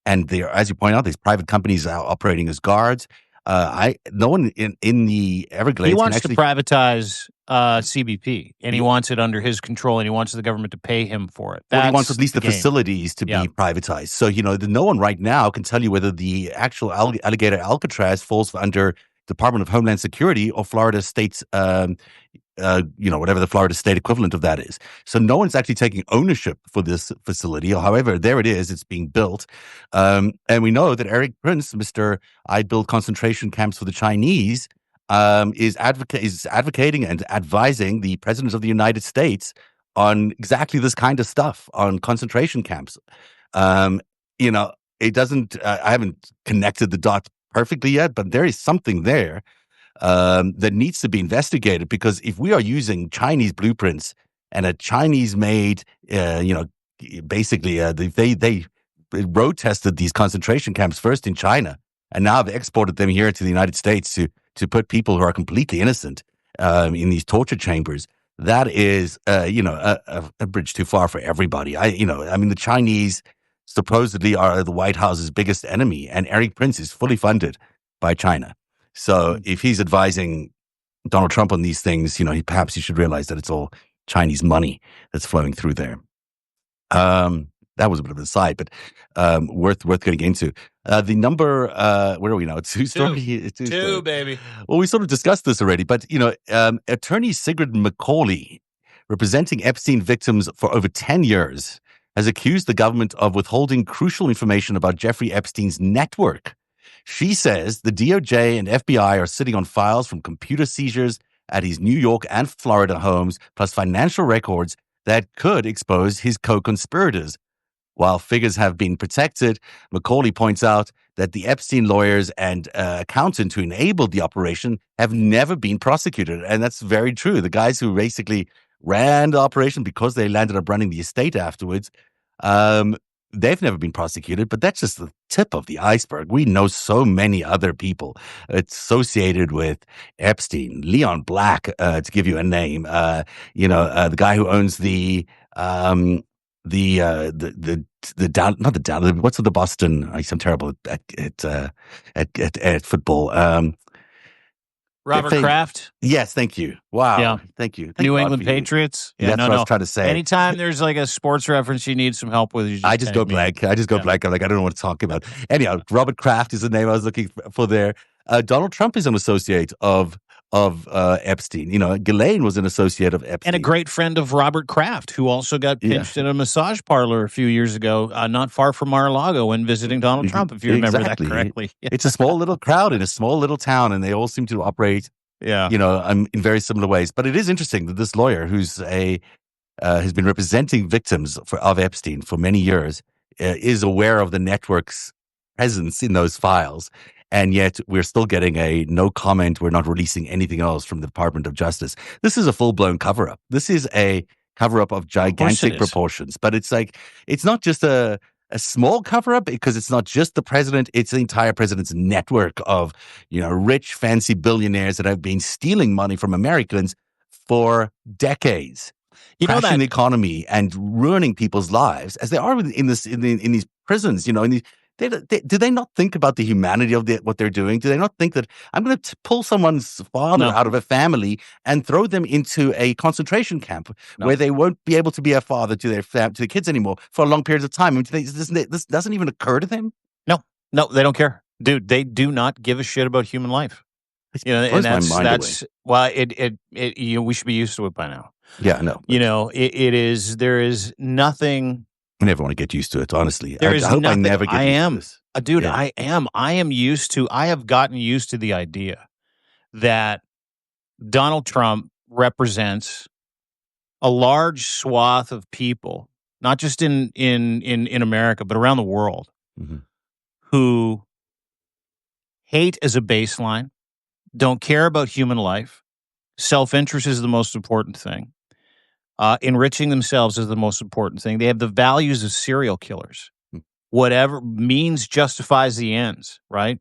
Speaker 2: And as you point out, these private companies are operating as guards. No one in the Everglades.
Speaker 1: He wants to privatize CBP, and he wants it under his control, and he wants the government to pay him for it.
Speaker 2: Well, he wants
Speaker 1: That's
Speaker 2: at least the
Speaker 1: game.
Speaker 2: facilities to be privatized. So, no one right now can tell you whether the actual Alligator Alcatraz falls under Department of Homeland Security or Florida State's, whatever the Florida State equivalent of that is. So no one's actually taking ownership for this facility. However, there it is. It's being built. And we know that Eric Prince, Mr. I build concentration camps for the Chinese, is advocating and advising the President of the United States on exactly this kind of stuff, on concentration camps. It doesn't, I haven't connected the dots perfectly yet, but there is something there that needs to be investigated, because if we are using Chinese blueprints and a Chinese-made, basically they road tested these concentration camps first in China, and now they've exported them here to the United States to put people who are completely innocent in these torture chambers. That is, a bridge too far for everybody. The Chinese supposedly are the White House's biggest enemy, and Eric Prince is fully funded by China. So if he's advising Donald Trump on these things, perhaps he should realize that it's all Chinese money that's flowing through there. That was a bit of an aside, but worth getting into. The number, where are we now? Two story?
Speaker 1: Two, baby.
Speaker 2: Well, we sort of discussed this already, but, attorney Sigrid McCauley, representing Epstein victims for over 10 years, has accused the government of withholding crucial information about Jeffrey Epstein's network. She says the DOJ and FBI are sitting on files from computer seizures at his New York and Florida homes, plus financial records that could expose his co-conspirators. While figures have been protected, McCauley points out that the Epstein lawyers and accountant who enabled the operation have never been prosecuted. And that's very true. The guys who basically ran the operation, because they landed up running the estate afterwards, they've never been prosecuted, but that's just the tip of the iceberg. We know so many other people associated with Epstein. Leon Black, to give you a name, the guy who owns the down, not the down, what's the Boston? I'm terrible at football.
Speaker 1: Robert Kraft.
Speaker 2: Yes, thank you. Wow.
Speaker 1: Yeah.
Speaker 2: Thank you.
Speaker 1: New England Patriots.
Speaker 2: Yeah, that's what I was trying to say.
Speaker 1: Anytime there's like a sports reference you need some help with,
Speaker 2: I just go blank. I'm like, I don't know what to talk about. Anyhow, Robert Kraft is the name I was looking for there. Donald Trump is an associate of Epstein. Ghislaine was an associate of Epstein.
Speaker 1: And a great friend of Robert Kraft, who also got pinched in a massage parlor a few years ago, not far from Mar-a-Lago, when visiting Donald Trump, if you remember that correctly.
Speaker 2: It's a small little crowd in a small little town, and they all seem to operate, in very similar ways. But it is interesting that this lawyer, who's has been representing victims of Epstein for many years, is aware of the network's presence in those files. And yet we're still getting a no comment. We're not releasing anything else from the Department of Justice. This is a full-blown cover-up. This is a cover-up of gigantic proportions. But it's like, it's not just a small cover-up, because it's not just the president. It's the entire president's network of, rich, fancy billionaires that have been stealing money from Americans for decades, crashing the economy and ruining people's lives, as they are in these prisons, do they not think about the humanity of what they're doing? Do they not think that I'm going to pull someone's father out of a family and throw them into a concentration camp where they won't be able to be a father to their kids anymore for a long period of time? I mean, this doesn't even occur to them?
Speaker 1: No, they don't care, dude. They do not give a shit about human life. And that's well, we should be used to it by now.
Speaker 2: Yeah, I know.
Speaker 1: There is nothing.
Speaker 2: I never want to get used to it, honestly.
Speaker 1: I hope I never get used to this. Dude,
Speaker 2: yeah.
Speaker 1: I have gotten used to the idea that Donald Trump represents a large swath of people, not just in America, but around the world, who hate as a baseline, don't care about human life. Self-interest is the most important thing. Enriching themselves is the most important thing. They have the values of serial killers. Whatever means justifies the ends, right?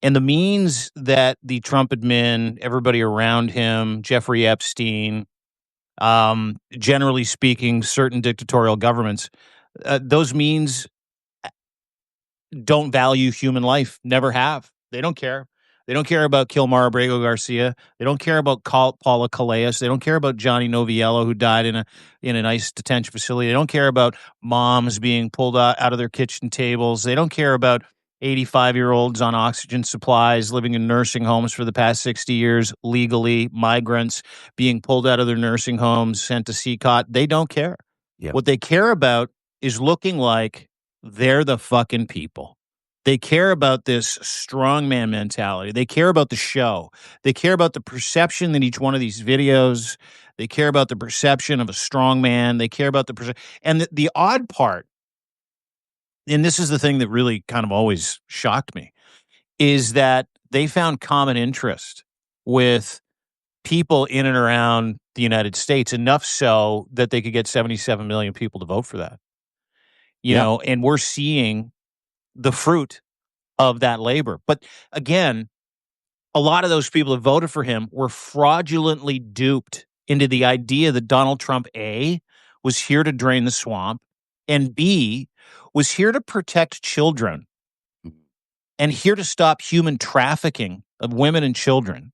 Speaker 1: And the means that the Trump admin, everybody around him, Jeffrey Epstein, generally speaking, certain dictatorial governments, those means don't value human life, never have. They don't care. They don't care about Kilmar Abrego Garcia. They don't care about Paula Calais. They don't care about Johnny Noviello, who died in an ICE detention facility. They don't care about moms being pulled out of their kitchen tables. They don't care about 85-year-olds on oxygen supplies living in nursing homes for the past 60 years legally, migrants being pulled out of their nursing homes, sent to CCOT. They don't care.
Speaker 2: Yep.
Speaker 1: What they care about is looking like they're the fucking people. They care about this strongman mentality. They care about the show. They care about the perception that each one of these videos, they care about the perception of a strongman. They care about and the odd part, and this is the thing that really kind of always shocked me, is that they found common interest with people in and around the United States, enough so that they could get 77 million people to vote for that. And we're seeing the fruit of that labor. But again, a lot of those people that voted for him were fraudulently duped into the idea that Donald Trump, A, was here to drain the swamp, and B, was here to protect children and here to stop human trafficking of women and children,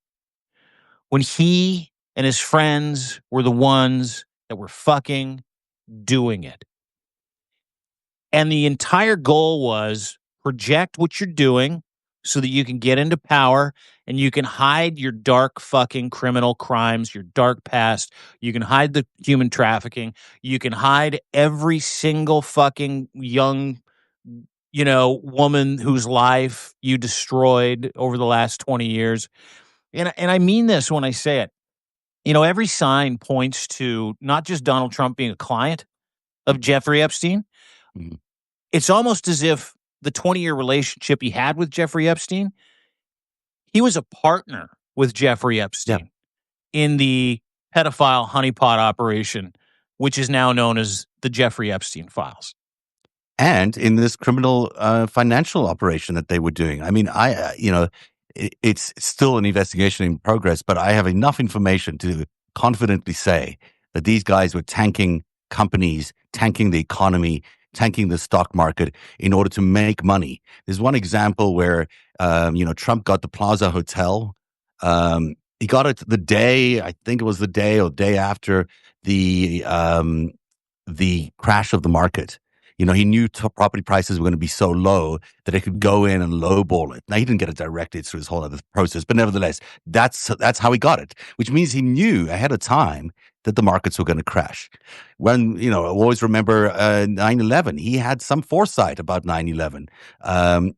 Speaker 1: when he and his friends were the ones that were fucking doing it. And the entire goal was project what you're doing so that you can get into power and you can hide your dark fucking criminal crimes, your dark past. You can hide the human trafficking. You can hide every single fucking young, woman whose life you destroyed over the last 20 years. And I mean this when I say it. Every sign points to not just Donald Trump being a client of Jeffrey Epstein.
Speaker 2: Mm-hmm.
Speaker 1: It's almost as if the 20-year relationship he had with Jeffrey Epstein, he was a partner with Jeffrey Epstein in the pedophile honeypot operation, which is now known as the Jeffrey Epstein files.
Speaker 2: And in this criminal financial operation that they were doing. I mean, it's still an investigation in progress, but I have enough information to confidently say that these guys were tanking companies, tanking the economy, tanking the stock market in order to make money. There's one example where, Trump got the Plaza Hotel. He got it I think it was the day or day after the crash of the market. He knew property prices were going to be so low that they could go in and lowball it. Now, he didn't get it directly through this whole other process, but nevertheless, that's how he got it, which means he knew ahead of time that the markets were going to crash. When, I always remember 9/11. He had some foresight about 9/11.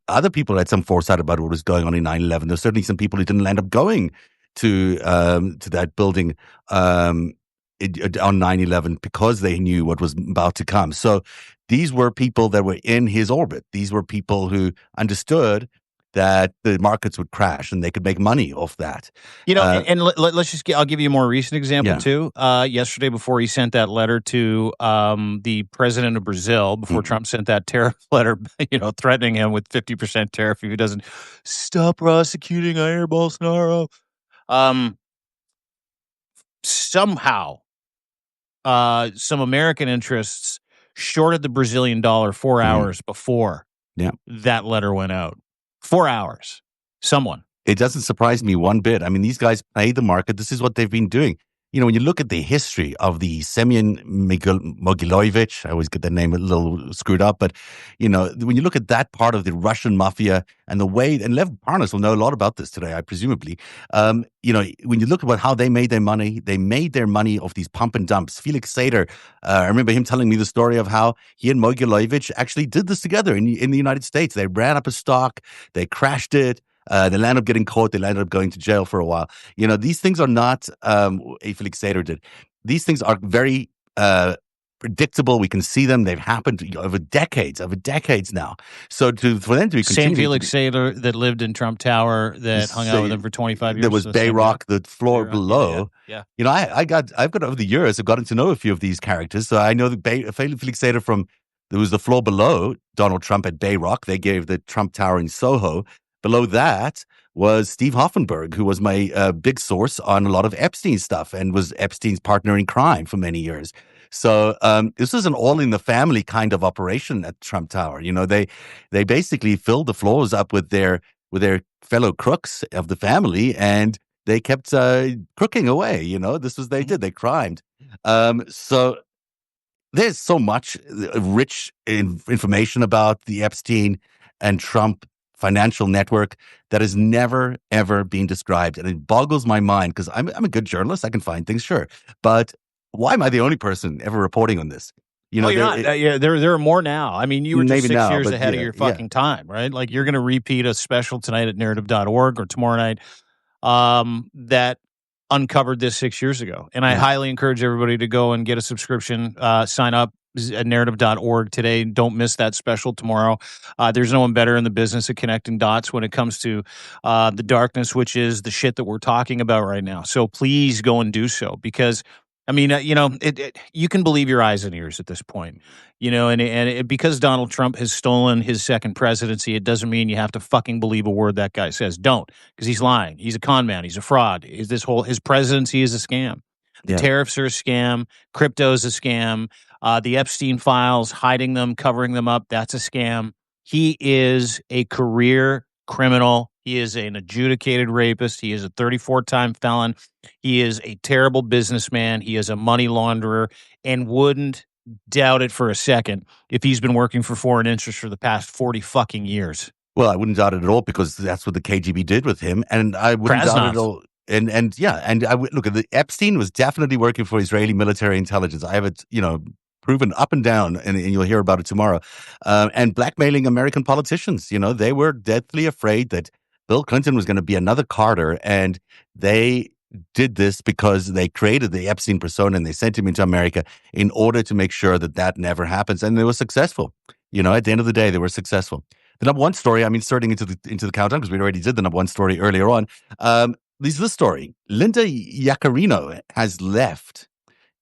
Speaker 2: Other people had some foresight about what was going on in 9/11. There's certainly some people who didn't end up going to that building on 9/11 because they knew what was about to come. So these were people that were in his orbit. These were people who understood that the markets would crash and they could make money off that.
Speaker 1: Let's just I'll give you a more recent example too. Yesterday, before he sent that letter to the president of Brazil, before Trump sent that tariff letter, threatening him with 50% tariff if he doesn't stop prosecuting Jair Bolsonaro. Somehow, some American interests shorted the Brazilian dollar 4 hours before that letter went out. 4 hours. Someone.
Speaker 2: It doesn't surprise me one bit. I mean, these guys play the market. This is what they've been doing. When you look at the history of the Semyon Mogilevich, I always get that name a little screwed up, but, when you look at that part of the Russian mafia and the way, and Lev Parnas will know a lot about this today, I presumably, when you look at how they made their money off these pump and dumps. Felix Sater, I remember him telling me the story of how he and Mogilevich actually did this together in the United States. They ran up a stock, they crashed it. They landed up getting caught. They landed up going to jail for a while. These things are not, Felix Sater did. These things are very predictable. We can see them. They've happened over decades now. So for them to be
Speaker 1: same Felix Sater that lived in Trump Tower, that hung out with him for 25 years.
Speaker 2: There was Bayrock, the floor below.
Speaker 1: Yeah.
Speaker 2: I've got over the years, I've gotten to know a few of these characters. So I know Felix Sater there was the floor below Donald Trump at Bayrock. They gave the Trump Tower in Soho. Below that was Steve Hoffenberg, who was my big source on a lot of Epstein stuff and was Epstein's partner in crime for many years. So this was an all-in-the-family kind of operation at Trump Tower. They basically filled the floors up with their with their fellow crooks of the family, and they kept crooking away. This was they did. They crimed. So there's so much rich information about the Epstein and Trump financial network that has never, ever been described. And it boggles my mind because I'm a good journalist. I can find things, sure. But why am I the only person ever reporting on this?
Speaker 1: Well, you're not. There are more now. I mean, you were just
Speaker 2: maybe
Speaker 1: 6
Speaker 2: now,
Speaker 1: years
Speaker 2: but
Speaker 1: ahead of
Speaker 2: yeah,
Speaker 1: your fucking time, right? Like, you're going to repeat a special tonight at narrative.org or tomorrow night that uncovered this 6 years ago. And I highly encourage everybody to go and get a subscription, sign up at narrative.org today. Don't miss that special tomorrow. There's no one better in the business of connecting dots when it comes to the darkness, which is the shit that we're talking about right now. So please go and do so, because I mean, you can believe your eyes and ears at this point, and because Donald Trump has stolen his second presidency, it doesn't mean you have to fucking believe a word that guy says. Don't, because he's lying. He's a con man. He's a fraud. His presidency is a scam. The tariffs are a scam. Crypto is a scam. The Epstein files, hiding them, covering them up, that's a scam. He is a career criminal. He is an adjudicated rapist. He is a 34-time felon. He is a terrible businessman. He is a money launderer, and wouldn't doubt it for a second if he's been working for foreign interests for the past 40 fucking years.
Speaker 2: Well, I wouldn't doubt it at all, because that's what the KGB did with him, and I wouldn't doubt it at all. And I would look at the Epstein was definitely working for Israeli military intelligence. I have it, proven up and down, and you'll hear about it tomorrow. And blackmailing American politicians. They were deathly afraid that Bill Clinton was going to be another Carter, and they did this because they created the Epstein persona and they sent him into America in order to make sure that never happens. And they were successful. At the end of the day, they were successful. The number one story, I'm inserting into the countdown because we already did the number one story earlier on. This is the story. Linda Yaccarino has left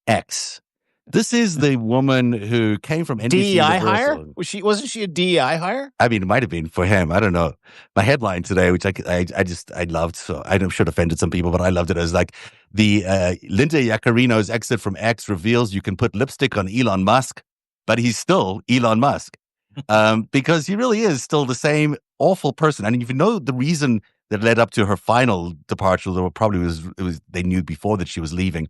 Speaker 2: X. This is the woman who came from NBC
Speaker 1: DEI
Speaker 2: Universal.
Speaker 1: hire? Wasn't she a DEI hire?
Speaker 2: I mean, it might have been for him. I don't know. My headline today, which I loved, so I should have offended some people, but I loved it. As like the Linda Yaccarino's exit from X reveals you can put lipstick on Elon Musk, but he's still Elon Musk, because he really is still the same awful person. And if you know the reason that led up to her final departure, though probably it was they knew before that she was leaving.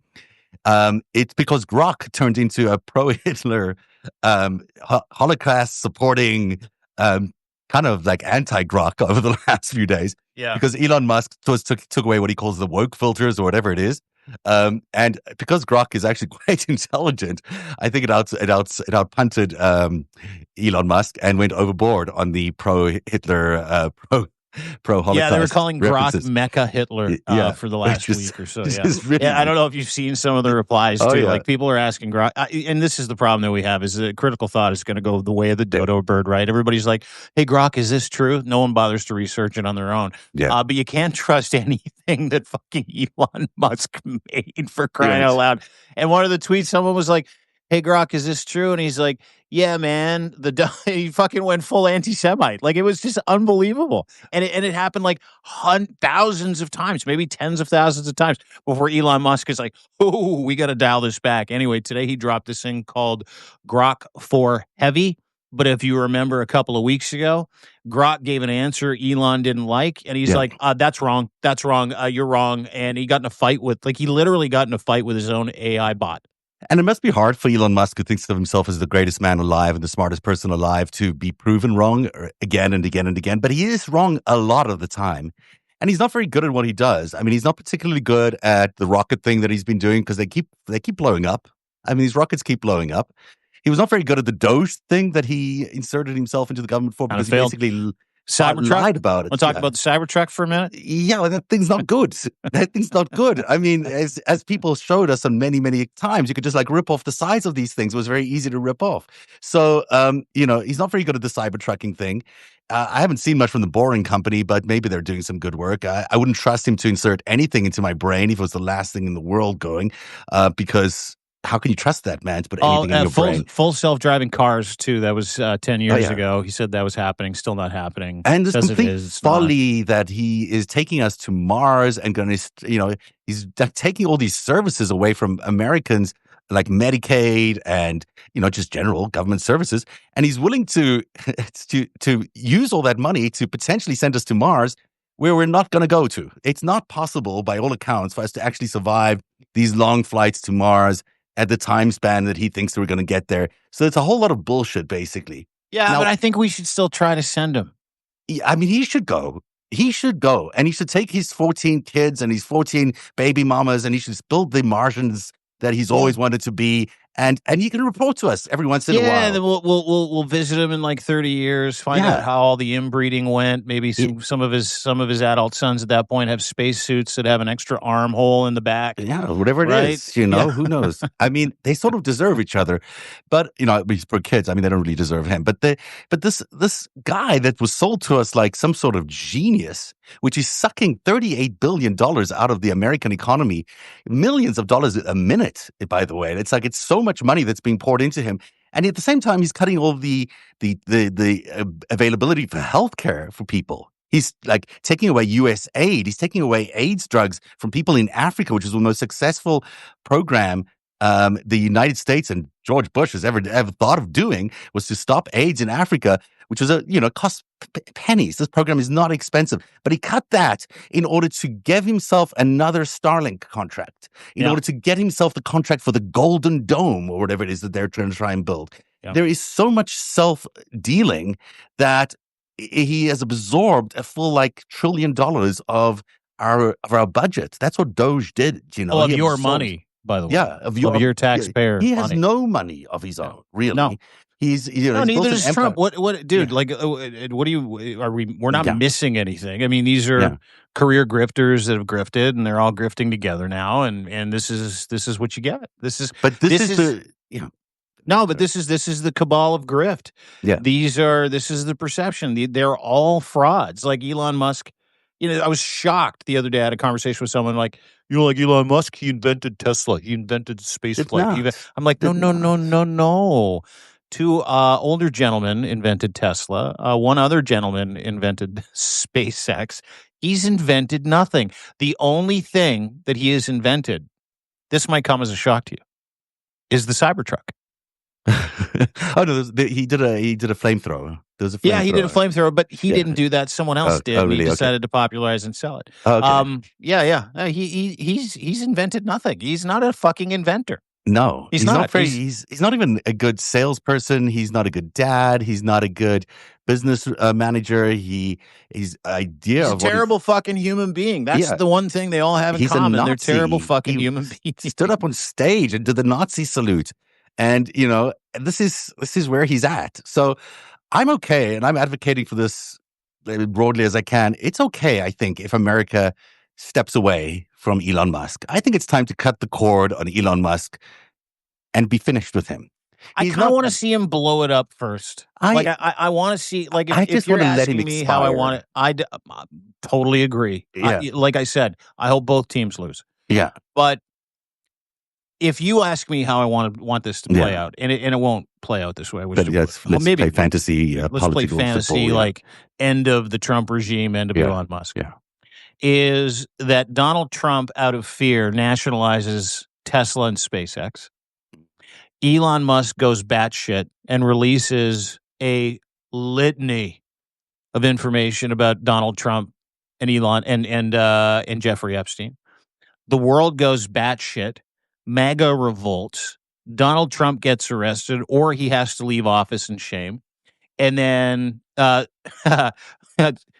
Speaker 2: It's because Grok turned into a pro-Hitler, Holocaust supporting, kind of like anti-Grok over the last few days.
Speaker 1: Yeah.
Speaker 2: Because Elon Musk took away what he calls the woke filters or whatever it is. And because Grok is actually quite intelligent, I think it outpunted Elon Musk and went overboard on the pro-Hitler, pro-Holocaust.
Speaker 1: Yeah, they were calling
Speaker 2: references.
Speaker 1: Grok Mecha Hitler for the last week or so.
Speaker 2: Really,
Speaker 1: I don't know if you've seen some of the replies too. Like, people are asking Grok, and this is the problem that we have: is that critical thought is going to go the way of the dodo bird, right? Everybody's like, "Hey, Grok, is this true?" No one bothers to research it on their own. But you can't trust anything that fucking Elon Musk made, for crying out loud. And one of the tweets, someone was like, "Hey, Grok, is this true?" And he's like, "Yeah, man." He fucking went full anti-Semite. Like, it was just unbelievable. And it happened like thousands of times, maybe tens of thousands of times, before Elon Musk is like, "Oh, we got to dial this back." Anyway, today he dropped this thing called Grok for Heavy. But if you remember a couple of weeks ago, Grok gave an answer Elon didn't like, and he's like, "That's wrong. That's wrong. You're wrong." And he literally got in a fight with his own AI bot.
Speaker 2: And it must be hard for Elon Musk, who thinks of himself as the greatest man alive and the smartest person alive, to be proven wrong again and again and again. But he is wrong a lot of the time. And he's not very good at what he does. I mean, he's not particularly good at the rocket thing that he's been doing, because they keep blowing up. I mean, these rockets keep blowing up. He was not very good at the Doge thing that he inserted himself into the government for, because he basically lied about it.
Speaker 1: Want to talk about the Cybertruck for a minute?
Speaker 2: Yeah, well, that thing's not good. That thing's not good. I mean, as people showed us on many, many times, you could just like rip off the sides of these things. It was very easy to rip off. So, he's not very good at the Cybertrucking thing. I haven't seen much from the Boring Company, but maybe they're doing some good work. I wouldn't trust him to insert anything into my brain if it was the last thing in the world going, because how can you trust that man to put anything in your brain?
Speaker 1: Full self-driving cars too. That was 10 years ago. He said that was happening. Still not happening.
Speaker 2: And this complete folly that he is taking us to Mars and going to, he's taking all these services away from Americans like Medicaid and just general government services, and he's willing to to use all that money to potentially send us to Mars, where we're not going to go to. It's not possible, by all accounts, for us to actually survive these long flights to Mars at the time span that he thinks we're going to get there. So it's a whole lot of bullshit, basically.
Speaker 1: Yeah, but
Speaker 2: Now,
Speaker 1: I think we should still try to send him.
Speaker 2: I mean, he should go. He should go, and he should take his 14 kids and his 14 baby mamas, and he should build the Martians that he's always wanted to be. And he can report to us every once in a while.
Speaker 1: Yeah, then we'll visit him in like 30 years, find out how all the inbreeding went. Maybe some of his adult sons at that point have spacesuits that have an extra armhole in the back.
Speaker 2: Yeah, whatever it is, who knows? I mean, they sort of deserve each other, but for kids, I mean, they don't really deserve him. But this guy that was sold to us like some sort of genius, which is sucking $38 billion out of the American economy, millions of dollars a minute, by the way. And it's like, it's so much money that's being poured into him. And at the same time, he's cutting all the availability for healthcare for people. He's like taking away US aid. He's taking away AIDS drugs from people in Africa, which is the most successful program the United States and George Bush has ever thought of doing, was to stop AIDS in Africa, which was cost pennies. This program is not expensive, but he cut that in order to give himself another Starlink contract, in order to get himself the contract for the Golden Dome or whatever it is that they're trying to try and build. Yeah. There is so much self-dealing that he has absorbed a full $1 trillion of our budget. That's what Doge did,
Speaker 1: of your money, by the way.
Speaker 2: Yeah,
Speaker 1: of your taxpayer.
Speaker 2: He has no money of his own, really.
Speaker 1: No.
Speaker 2: He's
Speaker 1: neither does Trump. What, dude? Yeah. Like, what do you? We're not missing anything. I mean, these are career grifters that have grifted, and they're all grifting together now. And this is what you get. This is No, but this is the cabal of grift.
Speaker 2: Yeah,
Speaker 1: this is the perception. They're all frauds. Like Elon Musk. I was shocked the other day. I had a conversation with someone like Elon Musk. He invented Tesla. He invented space flight. I'm like, no. Two older gentlemen invented Tesla. One other gentleman invented SpaceX. He's invented nothing. The only thing that he has invented, this might come as a shock to you, is the Cybertruck.
Speaker 2: Oh no! He did a flamethrower. He
Speaker 1: did a flamethrower, but he didn't do that. Someone else did. And he decided to popularize and sell it.
Speaker 2: Okay.
Speaker 1: He's invented nothing. He's not a fucking inventor.
Speaker 2: No, he's not even a good salesperson. He's not a good dad. He's not a good business manager. He's a
Speaker 1: terrible fucking human being. That's the one thing they all have in common. They're terrible fucking human beings.
Speaker 2: He stood up on stage and did the Nazi salute. And, this is where he's at. So I'm okay. And I'm advocating for this broadly as I can. It's okay, I think, if America steps away from Elon Musk. I think it's time to cut the cord on Elon Musk and be finished with him.
Speaker 1: I kind of want to see him blow it up first. I want to see, if you're asking me how I want it, I totally agree.
Speaker 2: Yeah.
Speaker 1: Like I said, I hope both teams lose.
Speaker 2: Yeah.
Speaker 1: But if you ask me how I want this to play out, and it won't play out this way,
Speaker 2: let's play fantasy.
Speaker 1: Let's play fantasy, football, end of the Trump regime, end of Elon Musk.
Speaker 2: Yeah.
Speaker 1: Is that Donald Trump, out of fear, nationalizes Tesla and SpaceX. Elon Musk goes batshit and releases a litany of information about Donald Trump and Elon and Jeffrey Epstein. The world goes batshit. MAGA revolts. Donald Trump gets arrested, or he has to leave office in shame. And then,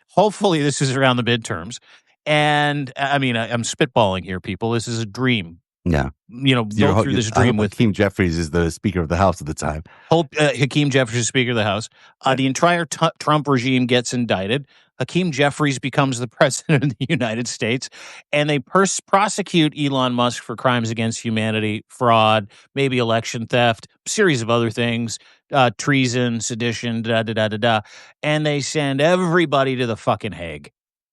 Speaker 1: hopefully, this is around the midterms. And I mean, I'm spitballing here, people. This is a dream.
Speaker 2: Yeah.
Speaker 1: Go through this dream with
Speaker 2: Hakeem Jeffries is the Speaker of the House at the time.
Speaker 1: Hakeem Jeffries is Speaker of the House. The entire Trump regime gets indicted. Hakeem Jeffries becomes the president of the United States, and they prosecute Elon Musk for crimes against humanity, fraud, maybe election theft, series of other things, treason, sedition, and they send everybody to the fucking Hague.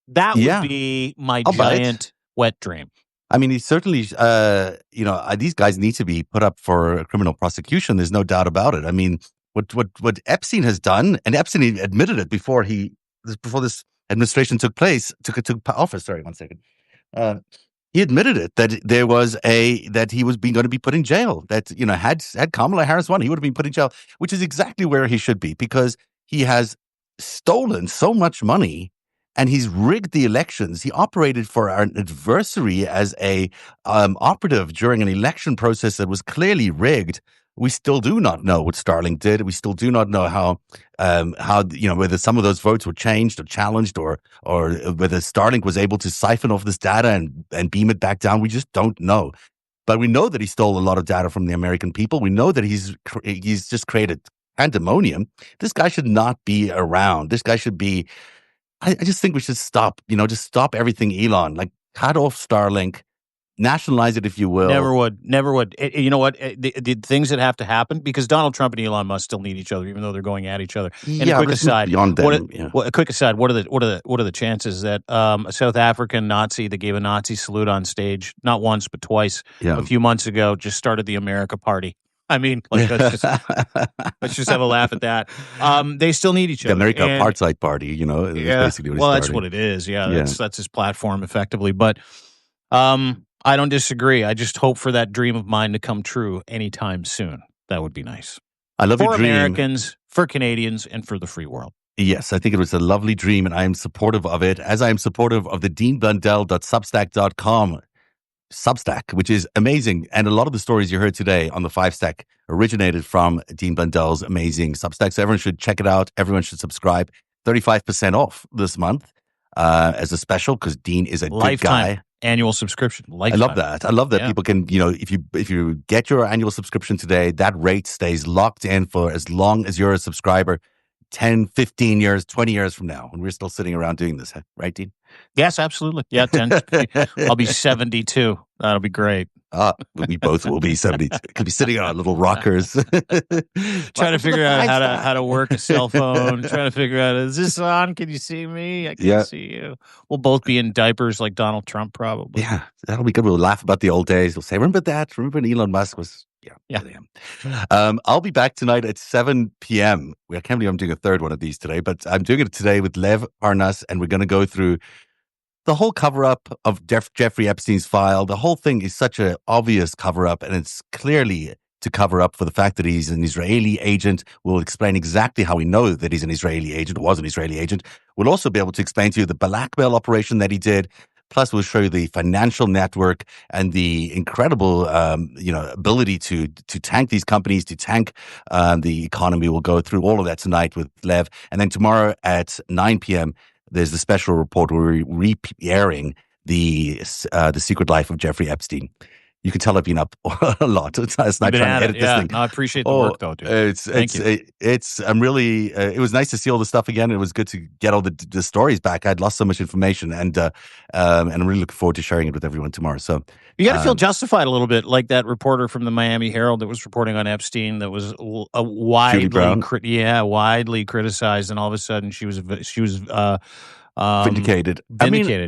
Speaker 1: That would be my giant wet dream.
Speaker 2: I mean, he's certainly, these guys need to be put up for a criminal prosecution. There's no doubt about it. I mean, what Epstein has done, and Epstein admitted it before this administration took office. Sorry, 1 second. He admitted it that there was that he was being going to be put in jail. That had Kamala Harris won, he would have been put in jail, which is exactly where he should be because he has stolen so much money and he's rigged the elections. He operated for an adversary as a operative during an election process that was clearly rigged. We still do not know what Starlink did. We still do not know how whether some of those votes were changed or challenged or whether Starlink was able to siphon off this data and beam it back down. We just don't know. But we know that he stole a lot of data from the American people. We know that he's just created pandemonium. This guy should not be around. This guy should be. I just think we should stop. Just stop everything, Elon. Like cut off Starlink. Nationalize it, if you will.
Speaker 1: Never would. You know what? The things that have to happen, because Donald Trump and Elon Musk still need each other, even though they're going at each other. And a quick aside,
Speaker 2: beyond them.
Speaker 1: A quick aside. What are the chances that a South African Nazi that gave a Nazi salute on stage, not once but twice, a few months ago, just started the America Party? I mean, like, let's just have a laugh at that. They still need each other.
Speaker 2: The America Apartheid Party,
Speaker 1: yeah.
Speaker 2: Basically
Speaker 1: Well, that's what it is. Yeah, that's his platform, effectively. But I don't disagree. I just hope for that dream of mine to come true anytime soon. That would be nice.
Speaker 2: I love your dream.
Speaker 1: For Americans, for Canadians, and for the free world.
Speaker 2: Yes, I think it was a lovely dream, and I am supportive of it, as I am supportive of the deanblundell.substack.com Substack, which is amazing. And a lot of the stories you heard today on the FiveStack originated from Dean Blundell's amazing Substack. So everyone should check it out. Everyone should subscribe. 35% off this month as a special because Dean is a
Speaker 1: lifetime
Speaker 2: good guy.
Speaker 1: Annual subscription. Lifetime.
Speaker 2: I love that. I love that people can, if you get your annual subscription today, that rate stays locked in for as long as you're a subscriber, 10, 15 years, 20 years from now. And we're still sitting around doing this, right, Dean?
Speaker 1: Yes, absolutely. Yeah, 10. I'll be 72. That'll be great.
Speaker 2: We both will be 72. Could be sitting on our little rockers.
Speaker 1: Trying to figure out how to work a cell phone. Trying to figure out, is this on? Can you see me? I can't see you. We'll both be in diapers like Donald Trump, probably.
Speaker 2: Yeah, that'll be good. We'll laugh about the old days. We'll say, remember that? Remember when Elon Musk was... Yeah. I'll be back tonight at 7 p.m. I can't believe I'm doing a third one of these today, but I'm doing it today with Lev Parnas, and we're going to go through the whole cover-up of Jeffrey Epstein's file. The whole thing is such an obvious cover-up, and it's clearly to cover up for the fact that he's an Israeli agent. We'll explain exactly how we know that he's an Israeli agent, was an Israeli agent. We'll also be able to explain to you the blackmail operation that he did. Plus, we'll show you the financial network and the incredible, ability to tank these companies, to tank the economy. We'll go through all of that tonight with Lev. And then tomorrow at 9 p.m., there's the special report where we're re-airing the secret life of Jeffrey Epstein. You can tell I've been up a lot. It's not trying to edit this thing.
Speaker 1: No, I appreciate the work, though, dude.
Speaker 2: Thank you. I'm really. It was nice to see all the stuff again. It was good to get all the stories back. I'd lost so much information, and I'm really looking forward to sharing it with everyone tomorrow. So
Speaker 1: you got to feel justified a little bit, like that reporter from the Miami Herald that was reporting on Epstein, that was widely criticized, and all of a sudden she was
Speaker 2: vindicated.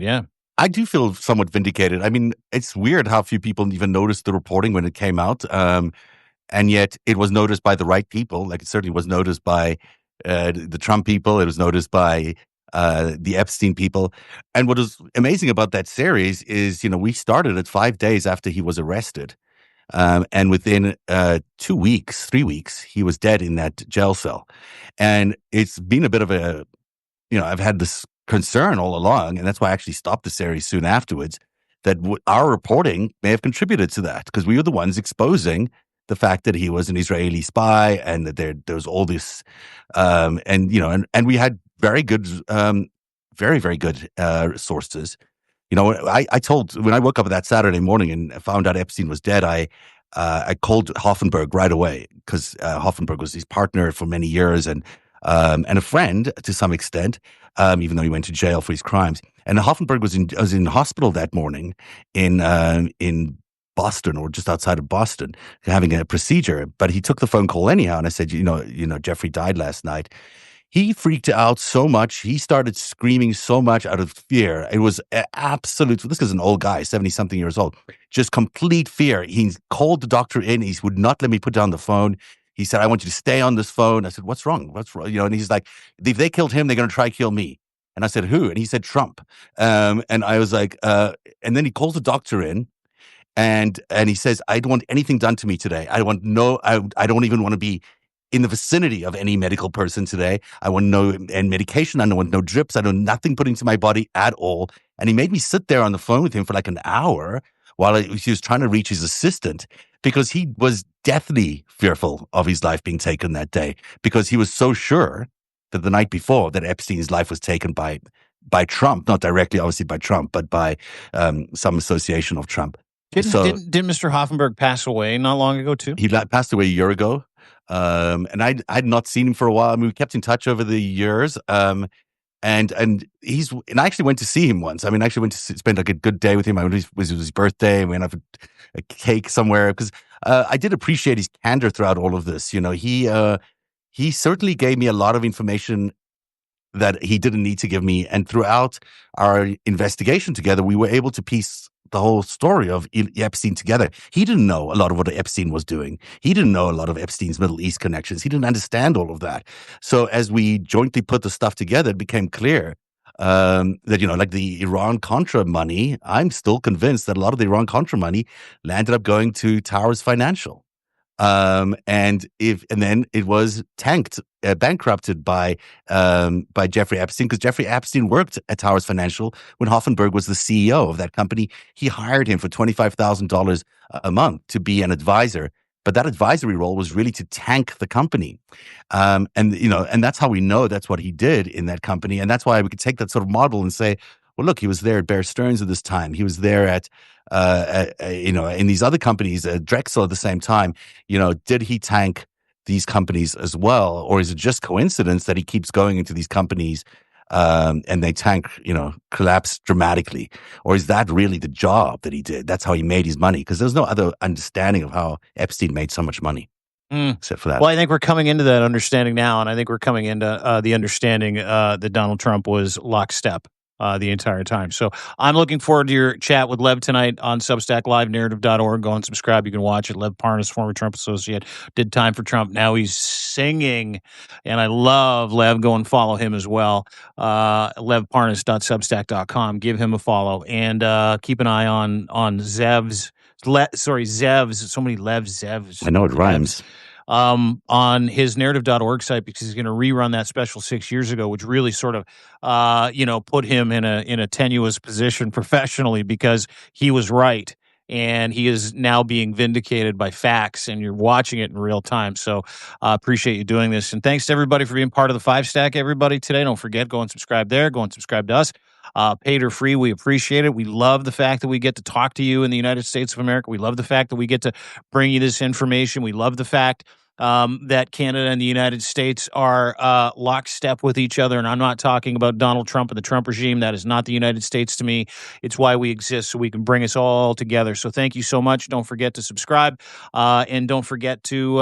Speaker 1: Yeah.
Speaker 2: I do feel somewhat vindicated. I mean, it's weird how few people even noticed the reporting when it came out. And yet it was noticed by the right people. Like it certainly was noticed by the Trump people. It was noticed by the Epstein people. And what is amazing about that series is, we started it 5 days after he was arrested. And within 3 weeks, he was dead in that jail cell. And it's been a bit of a, I've had this concern all along, and that's why I actually stopped the series soon afterwards, that our reporting may have contributed to that, because we were the ones exposing the fact that he was an Israeli spy and that there was all this, and we had very good, very, very good sources. I told, when I woke up that Saturday morning and found out Epstein was dead, I called Hoffenberg right away, because Hoffenberg was his partner for many years and a friend to some extent, even though he went to jail for his crimes. And Hoffenberg was in hospital that morning in Boston, or just outside of Boston, having a procedure. But he took the phone call anyhow, and I said, Jeffrey died last night. He freaked out so much. He started screaming so much out of fear. It was absolute. This is an old guy, 70-something years old, just complete fear. He called the doctor in. He would not let me put down the phone. He said, I want you to stay on this phone. I said, what's wrong? And he's like, if they killed him, they're going to try to kill me. And I said, who? And he said, Trump. And I was like, and then he calls the doctor in, and he says, I don't want anything done to me today. I don't even want to be in the vicinity of any medical person today. I want no and medication. I don't want no drips. I don't nothing put into my body at all. And he made me sit there on the phone with him for like an hour while he was trying to reach his assistant, because he was deathly fearful of his life being taken that day, because he was so sure that the night before that Epstein's life was taken by Trump, not directly, obviously, by Trump, but by some association of Trump.
Speaker 1: Didn't Mr. Hoffenberg pass away not long ago too?
Speaker 2: He passed away a year ago, and I'd not seen him for a while. I mean, we kept in touch over the years, and I actually went to see him once. I mean, I actually went to spend like a good day with him. It was his birthday, and we went have a cake somewhere, because I did appreciate his candor throughout all of this. You know, he certainly gave me a lot of information that he didn't need to give me. And throughout our investigation together, we were able to piece the whole story of Epstein together. He didn't know a lot of what Epstein was doing. He didn't know a lot of Epstein's Middle East connections. He didn't understand all of that. So as we jointly put the stuff together, it became clear that, you know, like the Iran-Contra money, I'm still convinced that a lot of the Iran-Contra money landed up going to Towers Financial. And then it was bankrupted by Jeffrey Epstein, because Jeffrey Epstein worked at Towers Financial when Hoffenberg was the CEO of that company. He hired him for $25,000 a month to be an advisor, but that advisory role was really to tank the company. And that's how we know that's what he did in that company, and that's why we could take that sort of model and say, well, look, he was there at Bear Stearns at this time. He was there at in these other companies, Drexel at the same time. You know, did he tank these companies as well? Or is it just coincidence that he keeps going into these companies and they collapse dramatically? Or is that really the job that he did? That's how he made his money? Because there's no other understanding of how Epstein made so much money. Except for that.
Speaker 1: Well, I think we're coming into that understanding now, and I think we're coming into the understanding that Donald Trump was lockstep the entire time. So I'm looking forward to your chat with Lev tonight on Substack Live, narrative.org. Go and subscribe. You can watch it. Lev Parnas, former Trump associate, did time for Trump. Now he's singing, and I love Lev. Go and follow him as well. LevParnas.substack.com. Give him a follow, and keep an eye on Zev's. Zev's. So many Lev Zevs.
Speaker 2: I know it rhymes.
Speaker 1: On his narrative.org site, because he's going to rerun that special 6 years ago, which really sort of, put him in a tenuous position professionally, because he was right. And he is now being vindicated by facts, and you're watching it in real time. So appreciate you doing this. And thanks to everybody for being part of the FiveStack, everybody, today. Don't forget, go and subscribe there. Go and subscribe to us. Paid or free, we appreciate it. We love the fact that we get to talk to you in the United States of America. We love the fact that we get to bring you this information. We love the fact that Canada and the United States are lockstep with each other. And I'm not talking about Donald Trump and the Trump regime. That is not the United States to me. It's why we exist, so we can bring us all together. So thank you so much. Don't forget to subscribe. And don't forget to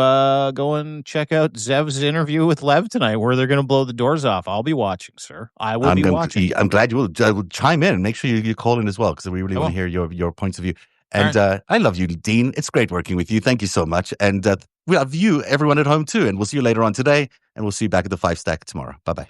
Speaker 1: go and check out Zev's interview with Lev tonight, where they're going to blow the doors off. I'll be watching, sir. I will be watching.
Speaker 2: I'm glad you will chime in and make sure you call in as well, because we really want to hear your points of view. And I love you, Dean. It's great working with you. Thank you so much. And we love you, everyone at home, too. And we'll see you later on today. And we'll see you back at the FiveStack tomorrow. Bye-bye.